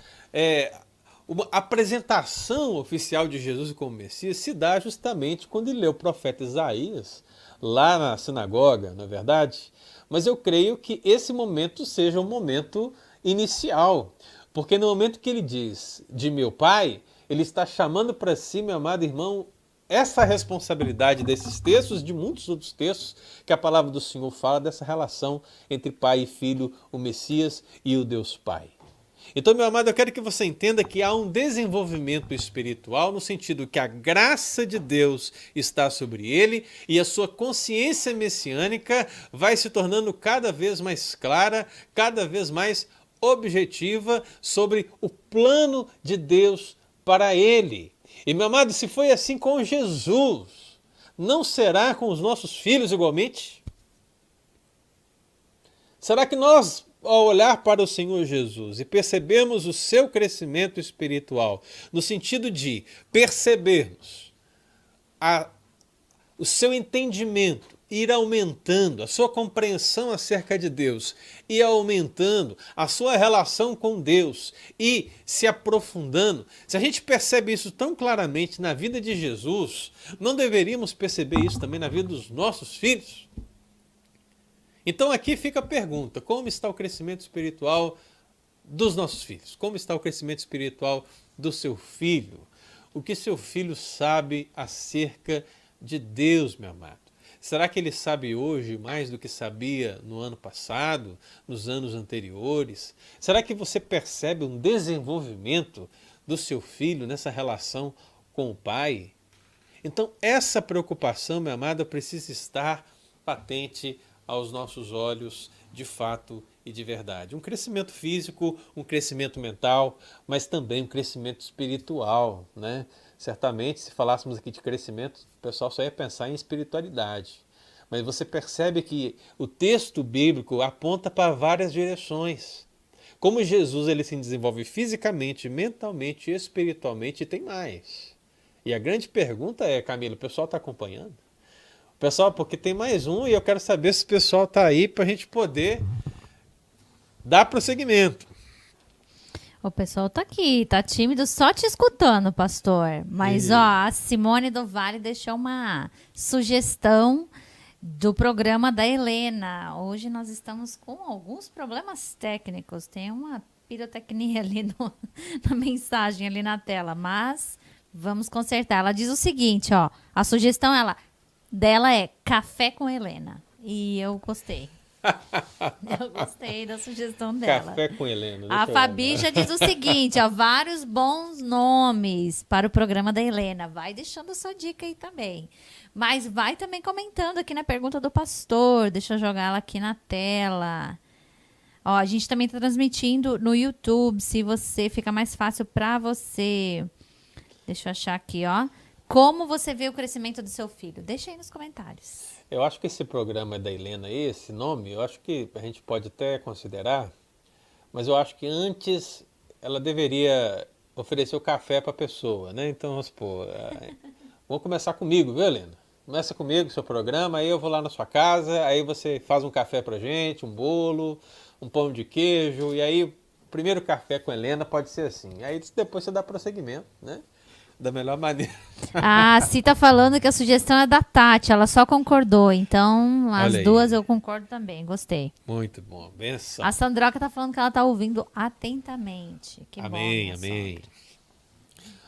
uma apresentação oficial de Jesus como Messias se dá justamente quando ele lê o profeta Isaías, lá na sinagoga, não é verdade? Mas eu creio que esse momento seja um momento inicial, porque no momento que ele diz de meu pai, ele está chamando para si, meu amado irmão, essa responsabilidade desses textos, de muitos outros textos, que a palavra do Senhor fala dessa relação entre pai e filho, o Messias e o Deus Pai. Então, meu amado, eu quero que você entenda que há um desenvolvimento espiritual no sentido que a graça de Deus está sobre ele e a sua consciência messiânica vai se tornando cada vez mais clara, cada vez mais objetiva sobre o plano de Deus para ele. E, meu amado, se foi assim com Jesus, não será com os nossos filhos igualmente? Será que nós, ao olhar para o Senhor Jesus e percebermos o seu crescimento espiritual, no sentido de percebermos o seu entendimento ir aumentando, a sua compreensão acerca de Deus ir aumentando, a sua relação com Deus e se aprofundando, se a gente percebe isso tão claramente na vida de Jesus, não deveríamos perceber isso também na vida dos nossos filhos? Então aqui fica a pergunta: como está o crescimento espiritual dos nossos filhos? Como está o crescimento espiritual do seu filho? O que seu filho sabe acerca de Deus, meu amado? Será que ele sabe hoje mais do que sabia no ano passado, nos anos anteriores? Será que você percebe um desenvolvimento do seu filho nessa relação com o pai? Então essa preocupação, meu amado, precisa estar patente aos nossos olhos de fato e de verdade. Um crescimento físico, um crescimento mental, mas também um crescimento espiritual, né? Certamente, se falássemos aqui de crescimento, o pessoal só ia pensar em espiritualidade. Mas você percebe que o texto bíblico aponta para várias direções. Como Jesus ele se desenvolve fisicamente, mentalmente, espiritualmente, e tem mais. E a grande pergunta é, Camila, o pessoal está acompanhando? Pessoal, porque tem mais um e eu quero saber se o pessoal está aí para a gente poder dar prosseguimento. O pessoal tá aqui, tá tímido, só te escutando, pastor. Mas, ó, a Simone do Vale deixou uma sugestão do programa da Helena. Hoje nós estamos com alguns problemas técnicos. Tem uma pirotecnia ali na mensagem, ali na tela. Mas vamos consertar. Ela diz o seguinte, ó. A sugestão dela é café com Helena. E eu gostei. Eu gostei da sugestão dela. Café com Helena. A Fabi já diz o seguinte, ó, vários bons nomes para o programa da Helena. Vai deixando a sua dica aí também. Mas vai também comentando aqui na pergunta do pastor. Deixa eu jogar ela aqui na tela. Ó, a gente também está transmitindo no YouTube, se você fica mais fácil para você. Deixa eu achar aqui, ó. Como você vê o crescimento do seu filho? Deixa aí nos comentários. Eu acho que esse programa da Helena, esse nome, eu acho que a gente pode até considerar, mas eu acho que antes ela deveria oferecer o café para a pessoa, né? Então, vamos supor, vamos começar comigo, viu, Helena? Começa comigo o seu programa, aí eu vou lá na sua casa, aí você faz um café pra gente, um bolo, um pão de queijo, e aí o primeiro café com a Helena pode ser assim. Aí depois você dá prosseguimento, né? Da melhor maneira. Ah, Se tá falando que a sugestão é da Tati, ela só concordou. Então, as duas eu concordo também, gostei. Muito bom, benção. A Sandroca tá falando que ela tá ouvindo atentamente. Que amém, bom, amém.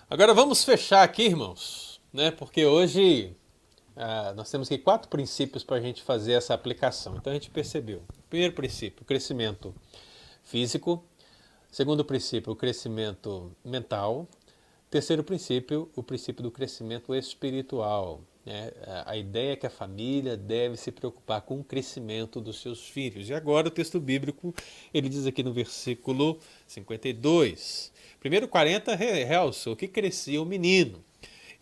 Agora vamos fechar aqui, irmãos, né? Porque hoje nós temos aqui 4 princípios para a gente fazer essa aplicação. Então a gente percebeu. Primeiro princípio, o crescimento físico. Segundo princípio, o crescimento mental. Terceiro princípio, o princípio do crescimento espiritual. A ideia é que a família deve se preocupar com o crescimento dos seus filhos. E agora o texto bíblico, ele diz aqui no versículo 52. Primeiro 40 realçou que crescia o menino.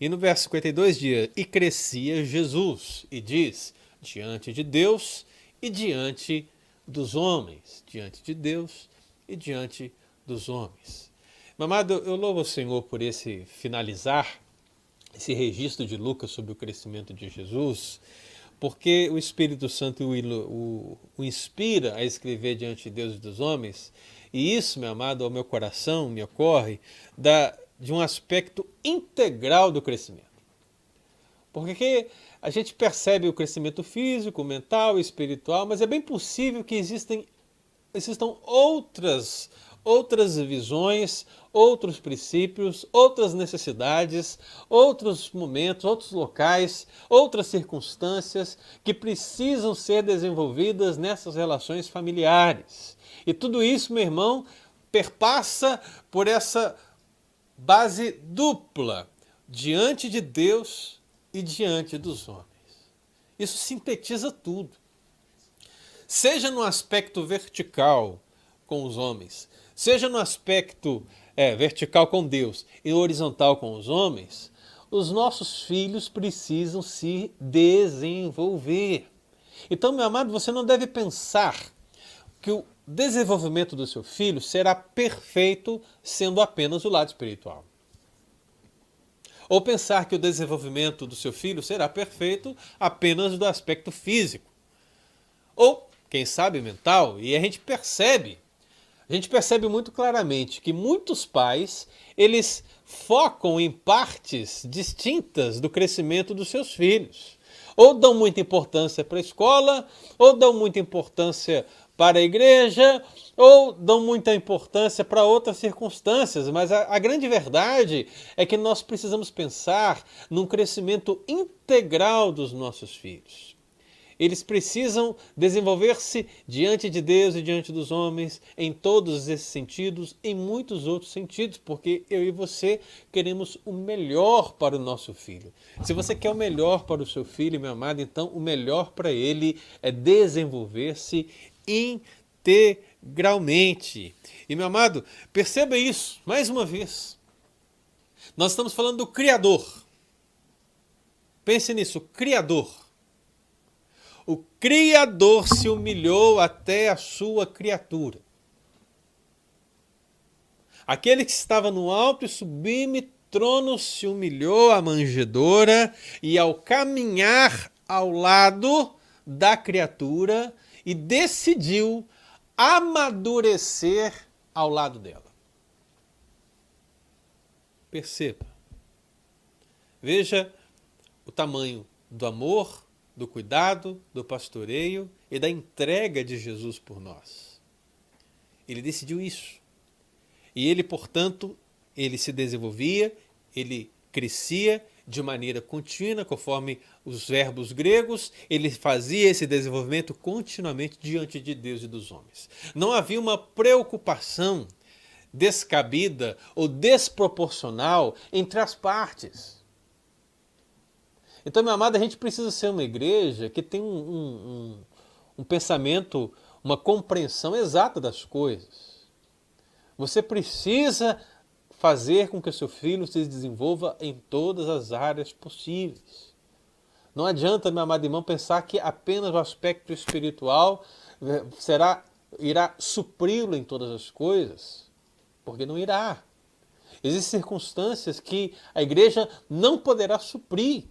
E no verso 52 diz, e crescia Jesus. E diz, diante de Deus e diante dos homens. Diante de Deus e diante dos homens. Meu amado, eu louvo ao Senhor por esse finalizar, esse registro de Lucas sobre o crescimento de Jesus, porque o Espírito Santo o inspira a escrever diante de Deus e dos homens, e isso, meu amado, ao meu coração me ocorre de um aspecto integral do crescimento. Porque a gente percebe o crescimento físico, mental, espiritual, mas é bem possível que existam outras visões, outros princípios, outras necessidades, outros momentos, outros locais, outras circunstâncias que precisam ser desenvolvidas nessas relações familiares. E tudo isso, meu irmão, perpassa por essa base dupla diante de Deus e diante dos homens. Isso sintetiza tudo. Seja no aspecto vertical com os homens, seja no aspecto vertical com Deus e horizontal com os homens, os nossos filhos precisam se desenvolver. Então, meu amado, você não deve pensar que o desenvolvimento do seu filho será perfeito sendo apenas o lado espiritual. Ou pensar que o desenvolvimento do seu filho será perfeito apenas do aspecto físico. Ou, quem sabe, mental. E a gente percebe muito claramente que muitos pais, eles focam em partes distintas do crescimento dos seus filhos. Ou dão muita importância para a escola, ou dão muita importância para a igreja, ou dão muita importância para outras circunstâncias. Mas a grande verdade é que nós precisamos pensar num crescimento integral dos nossos filhos. Eles precisam desenvolver-se diante de Deus e diante dos homens em todos esses sentidos, em muitos outros sentidos, porque eu e você queremos o melhor para o nosso filho. Se você quer o melhor para o seu filho, meu amado, então o melhor para ele é desenvolver-se integralmente. E, meu amado, perceba isso, mais uma vez. Nós estamos falando do Criador. Pense nisso, o Criador. O Criador se humilhou até a sua criatura. Aquele que estava no alto e sublime trono se humilhou à manjedoura e ao caminhar ao lado da criatura e decidiu amadurecer ao lado dela. Perceba. Veja o tamanho do amor, do cuidado, do pastoreio e da entrega de Jesus por nós. Ele decidiu isso. E ele, portanto, ele se desenvolvia, ele crescia de maneira contínua, conforme os verbos gregos, ele fazia esse desenvolvimento continuamente diante de Deus e dos homens. Não havia uma preocupação descabida ou desproporcional entre as partes. Então, meu amado, a gente precisa ser uma igreja que tem um pensamento, uma compreensão exata das coisas. Você precisa fazer com que o seu filho se desenvolva em todas as áreas possíveis. Não adianta, meu amado irmão, pensar que apenas o aspecto espiritual irá supri-lo em todas as coisas, porque não irá. Existem circunstâncias que a igreja não poderá suprir.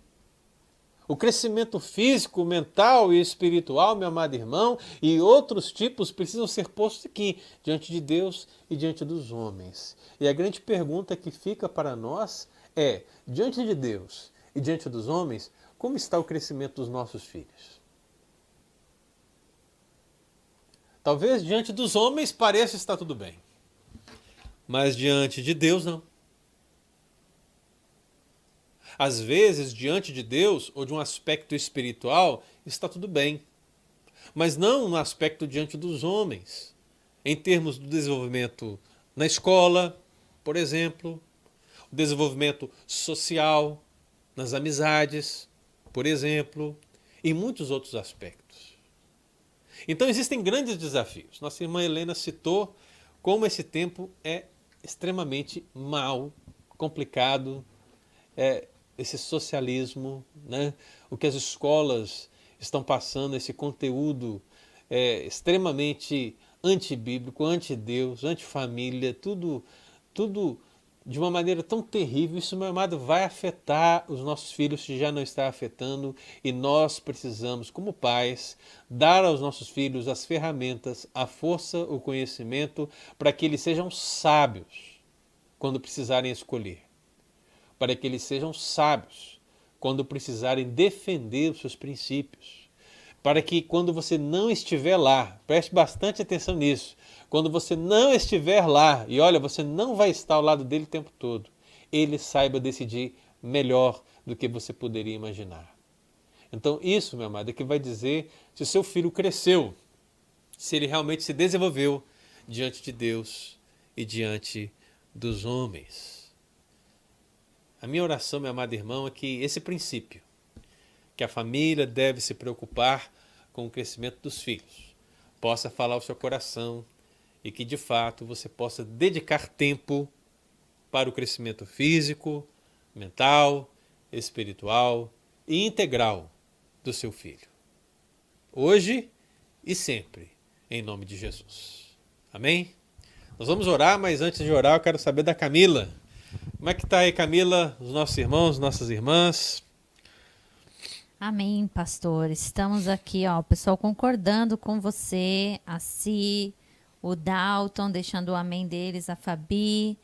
O crescimento físico, mental e espiritual, meu amado irmão, e outros tipos precisam ser postos aqui, diante de Deus e diante dos homens. E a grande pergunta que fica para nós é, diante de Deus e diante dos homens, como está o crescimento dos nossos filhos? Talvez diante dos homens pareça estar tudo bem, mas diante de Deus não. Às vezes, diante de Deus, ou de um aspecto espiritual, está tudo bem. Mas não no aspecto diante dos homens. Em termos do desenvolvimento na escola, por exemplo, o desenvolvimento social, nas amizades, por exemplo, e muitos outros aspectos. Então existem grandes desafios. Nossa irmã Helena citou como esse tempo é extremamente mau, complicado, esse socialismo, né? O que as escolas estão passando, esse conteúdo extremamente antibíblico, anti-Deus, anti-família, tudo de uma maneira tão terrível. Isso, meu amado, vai afetar os nossos filhos, se já não está afetando, e nós precisamos, como pais, dar aos nossos filhos as ferramentas, a força, o conhecimento, para que eles sejam sábios quando precisarem escolher, para que eles sejam sábios quando precisarem defender os seus princípios, para que quando você não estiver lá, preste bastante atenção nisso, quando você não estiver lá, e olha, você não vai estar ao lado dele o tempo todo, ele saiba decidir melhor do que você poderia imaginar. Então isso, meu amado, é que vai dizer se o seu filho cresceu, se ele realmente se desenvolveu diante de Deus e diante dos homens. A minha oração, meu amado irmão, é que esse princípio, que a família deve se preocupar com o crescimento dos filhos, possa falar ao seu coração e que, de fato, você possa dedicar tempo para o crescimento físico, mental, espiritual e integral do seu filho. Hoje e sempre, em nome de Jesus. Amém? Nós vamos orar, mas antes de orar eu quero saber da Camila. Como é que está aí, Camila, os nossos irmãos, nossas irmãs? Amém, pastor. Estamos aqui, ó, o pessoal concordando com você, a Si, o Dalton, deixando o amém deles, a Fabi.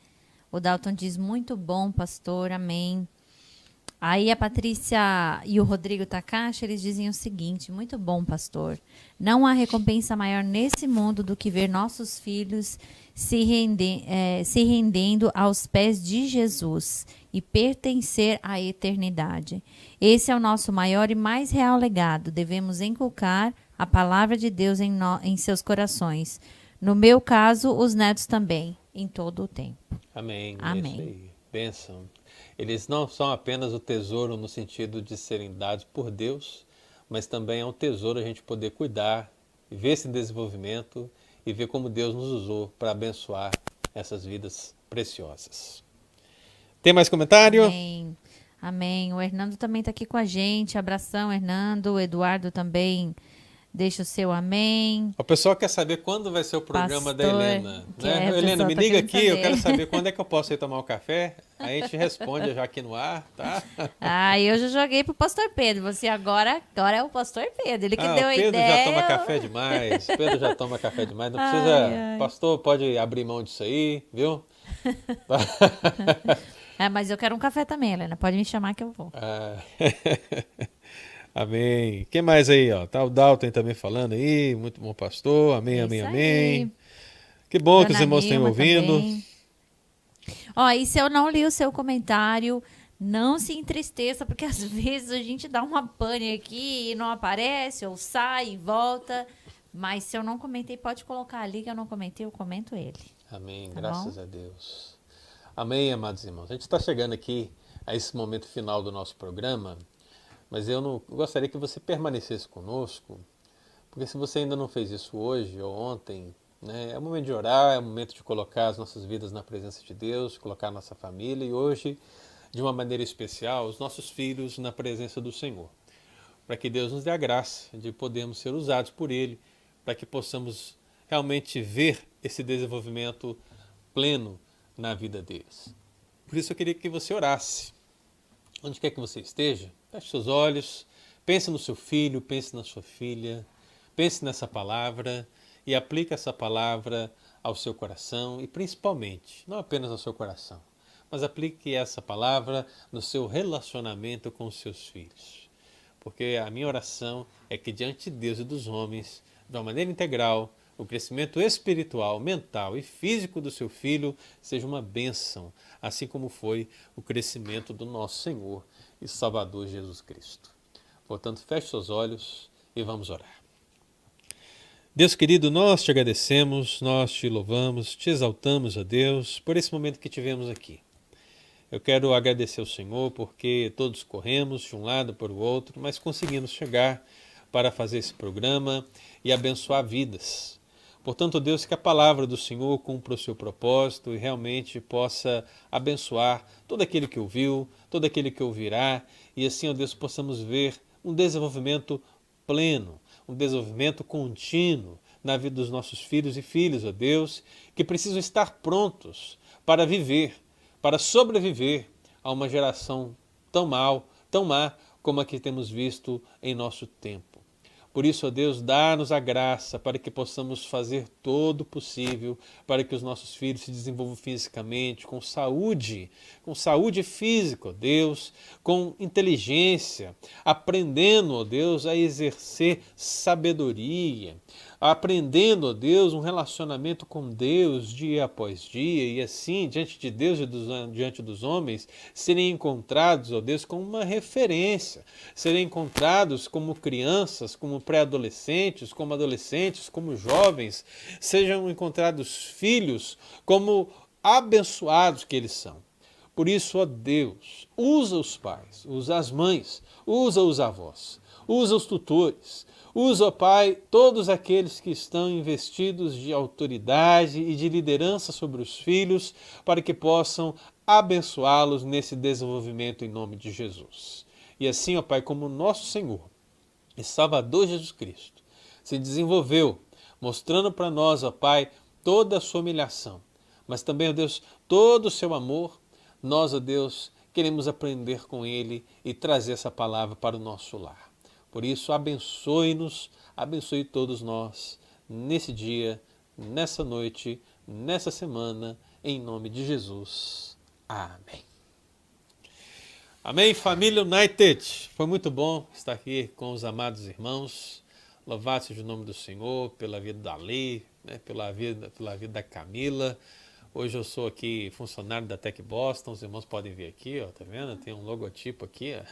O Dalton diz, muito bom, pastor, amém. Aí a Patrícia e o Rodrigo Takashi, eles dizem o seguinte, muito bom, pastor. Não há recompensa maior nesse mundo do que ver nossos filhos se rendendo aos pés de Jesus e pertencer à eternidade. Esse é o nosso maior e mais real legado. Devemos inculcar a palavra de Deus em seus corações. No meu caso, os netos também, em todo o tempo. Amém. Amém. Isso aí. Bênção. Eles não são apenas o tesouro no sentido de serem dados por Deus, mas também é um tesouro a gente poder cuidar e ver esse desenvolvimento e ver como Deus nos usou para abençoar essas vidas preciosas. Tem mais comentário? Amém. Amém. O Hernando também está aqui com a gente. Abração, Hernando. O Eduardo também deixa o seu amém. O pessoal quer saber quando vai ser o programa da Pastor, Helena. que Né? é, o Helena, pessoal me tá liga querendo aqui, eu saber. quero saber quando é que eu posso ir tomar um café. Aí a gente responde já aqui no ar, tá? Ah, eu já joguei pro pastor Pedro. Você agora é o pastor Pedro. Ele que deu O a Pedro ideia. já toma café demais. Pedro já toma café demais. Não Ai, precisa. ai. Pastor, pode abrir mão disso aí, viu? É, mas eu quero um café também, Helena. Pode me chamar que eu vou. Ah. Amém. Quem mais aí, ó? Tá o Dalton também falando aí. Muito bom, pastor. Amém, É amém, isso amém. aí. Que bom que os Dona irmãos estão Nilma ouvindo. também. Ó, e se eu não li o seu comentário, não se entristeça, porque às vezes a gente dá uma pane aqui e não aparece, ou sai e volta. Mas se eu não comentei, pode colocar ali que eu não comentei, eu comento ele. Amém. Tá Graças bom? a Deus. Amém, amados irmãos. A gente está chegando aqui a esse momento final do nosso programa, mas eu gostaria que você permanecesse conosco, porque se você ainda não fez isso hoje ou ontem, né, é o momento de orar, é o momento de colocar as nossas vidas na presença de Deus, colocar a nossa família e hoje, de uma maneira especial, os nossos filhos na presença do Senhor, para que Deus nos dê a graça de podermos ser usados por Ele, para que possamos realmente ver esse desenvolvimento pleno na vida deles. Por isso eu queria que você orasse. Onde quer que você esteja, feche seus olhos, pense no seu filho, pense na sua filha, pense nessa palavra e aplique essa palavra ao seu coração e principalmente, não apenas ao seu coração, mas aplique essa palavra no seu relacionamento com os seus filhos. Porque a minha oração é que diante de Deus e dos homens, de uma maneira integral, o crescimento espiritual, mental e físico do seu filho seja uma bênção, assim como foi o crescimento do nosso Senhor e Salvador Jesus Cristo. Portanto, feche seus olhos e vamos orar. Deus querido, nós te agradecemos, nós te louvamos, te exaltamos, a Deus, por esse momento que tivemos aqui. Eu quero agradecer ao Senhor porque todos corremos de um lado para o outro, mas conseguimos chegar para fazer esse programa e abençoar vidas. Portanto, Deus, que a palavra do Senhor cumpra o seu propósito e realmente possa abençoar todo aquele que ouviu, todo aquele que ouvirá, e assim, ó Deus, possamos ver um desenvolvimento pleno, um desenvolvimento contínuo na vida dos nossos filhos e filhas, ó Deus, que precisam estar prontos para viver, para sobreviver a uma geração tão má como a que temos visto em nosso tempo. Por isso, ó Deus, dá-nos a graça para que possamos fazer todo o possível para que os nossos filhos se desenvolvam fisicamente, com saúde física, ó Deus, com inteligência, aprendendo, ó Deus, a exercer sabedoria, aprendendo, ó Deus, um relacionamento com Deus dia após dia, e assim, diante de Deus e diante dos homens, serem encontrados, ó Deus, como uma referência, serem encontrados como crianças, como pré-adolescentes, como jovens, sejam encontrados filhos como abençoados que eles são. Por isso, ó Deus, usa os pais, usa as mães, usa os avós, usa os tutores, usa, ó Pai, todos aqueles que estão investidos de autoridade e de liderança sobre os filhos, para que possam abençoá-los nesse desenvolvimento em nome de Jesus. E assim, ó Pai, como nosso Senhor e Salvador Jesus Cristo se desenvolveu, mostrando para nós, ó Pai, toda a sua humilhação, mas também, ó Deus, todo o seu amor, nós, ó Deus, queremos aprender com Ele e trazer essa palavra para o nosso lar. Por isso, abençoe-nos, abençoe todos nós, nesse dia, nessa noite, nessa semana, em nome de Jesus. Amém. Amém, família United. Foi muito bom estar aqui com os amados irmãos. Louvado seja o nome do Senhor pela vida da Lei, né, pela vida da Camila. Hoje eu sou aqui funcionário da Tech Boston, os irmãos podem ver aqui, ó, tá vendo? Tem um logotipo aqui, ó.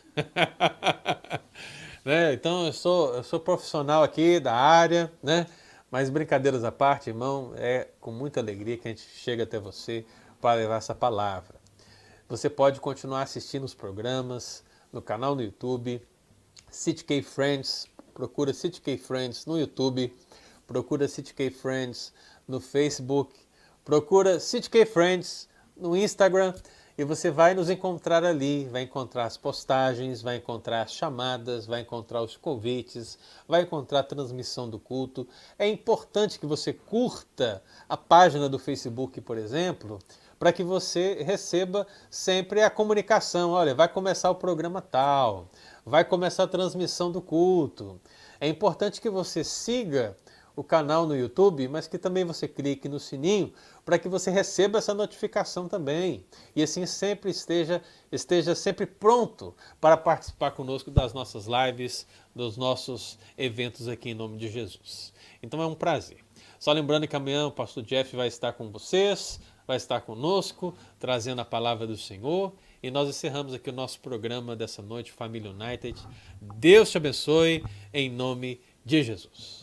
Né? Então eu sou profissional aqui da área, né? Mas brincadeiras à parte, irmão, é com muita alegria que a gente chega até você para levar essa palavra. Você pode continuar assistindo os programas no canal no YouTube, City K Friends, procura City K Friends no YouTube, procura City K Friends no Facebook, procura City K Friends no Instagram e você vai nos encontrar ali, vai encontrar as postagens, vai encontrar as chamadas, vai encontrar os convites, vai encontrar a transmissão do culto. É importante que você curta a página do Facebook, por exemplo, para que você receba sempre a comunicação. Olha, vai começar o programa tal, vai começar a transmissão do culto. É importante que você siga o canal no YouTube, mas que também você clique no sininho para que você receba essa notificação também. E assim sempre esteja sempre pronto para participar conosco das nossas lives, dos nossos eventos aqui em nome de Jesus. Então é um prazer. Só lembrando que amanhã o pastor Jeff vai estar com vocês, vai estar conosco, trazendo a palavra do Senhor. E nós encerramos aqui o nosso programa dessa noite, Família United. Deus te abençoe, em nome de Jesus.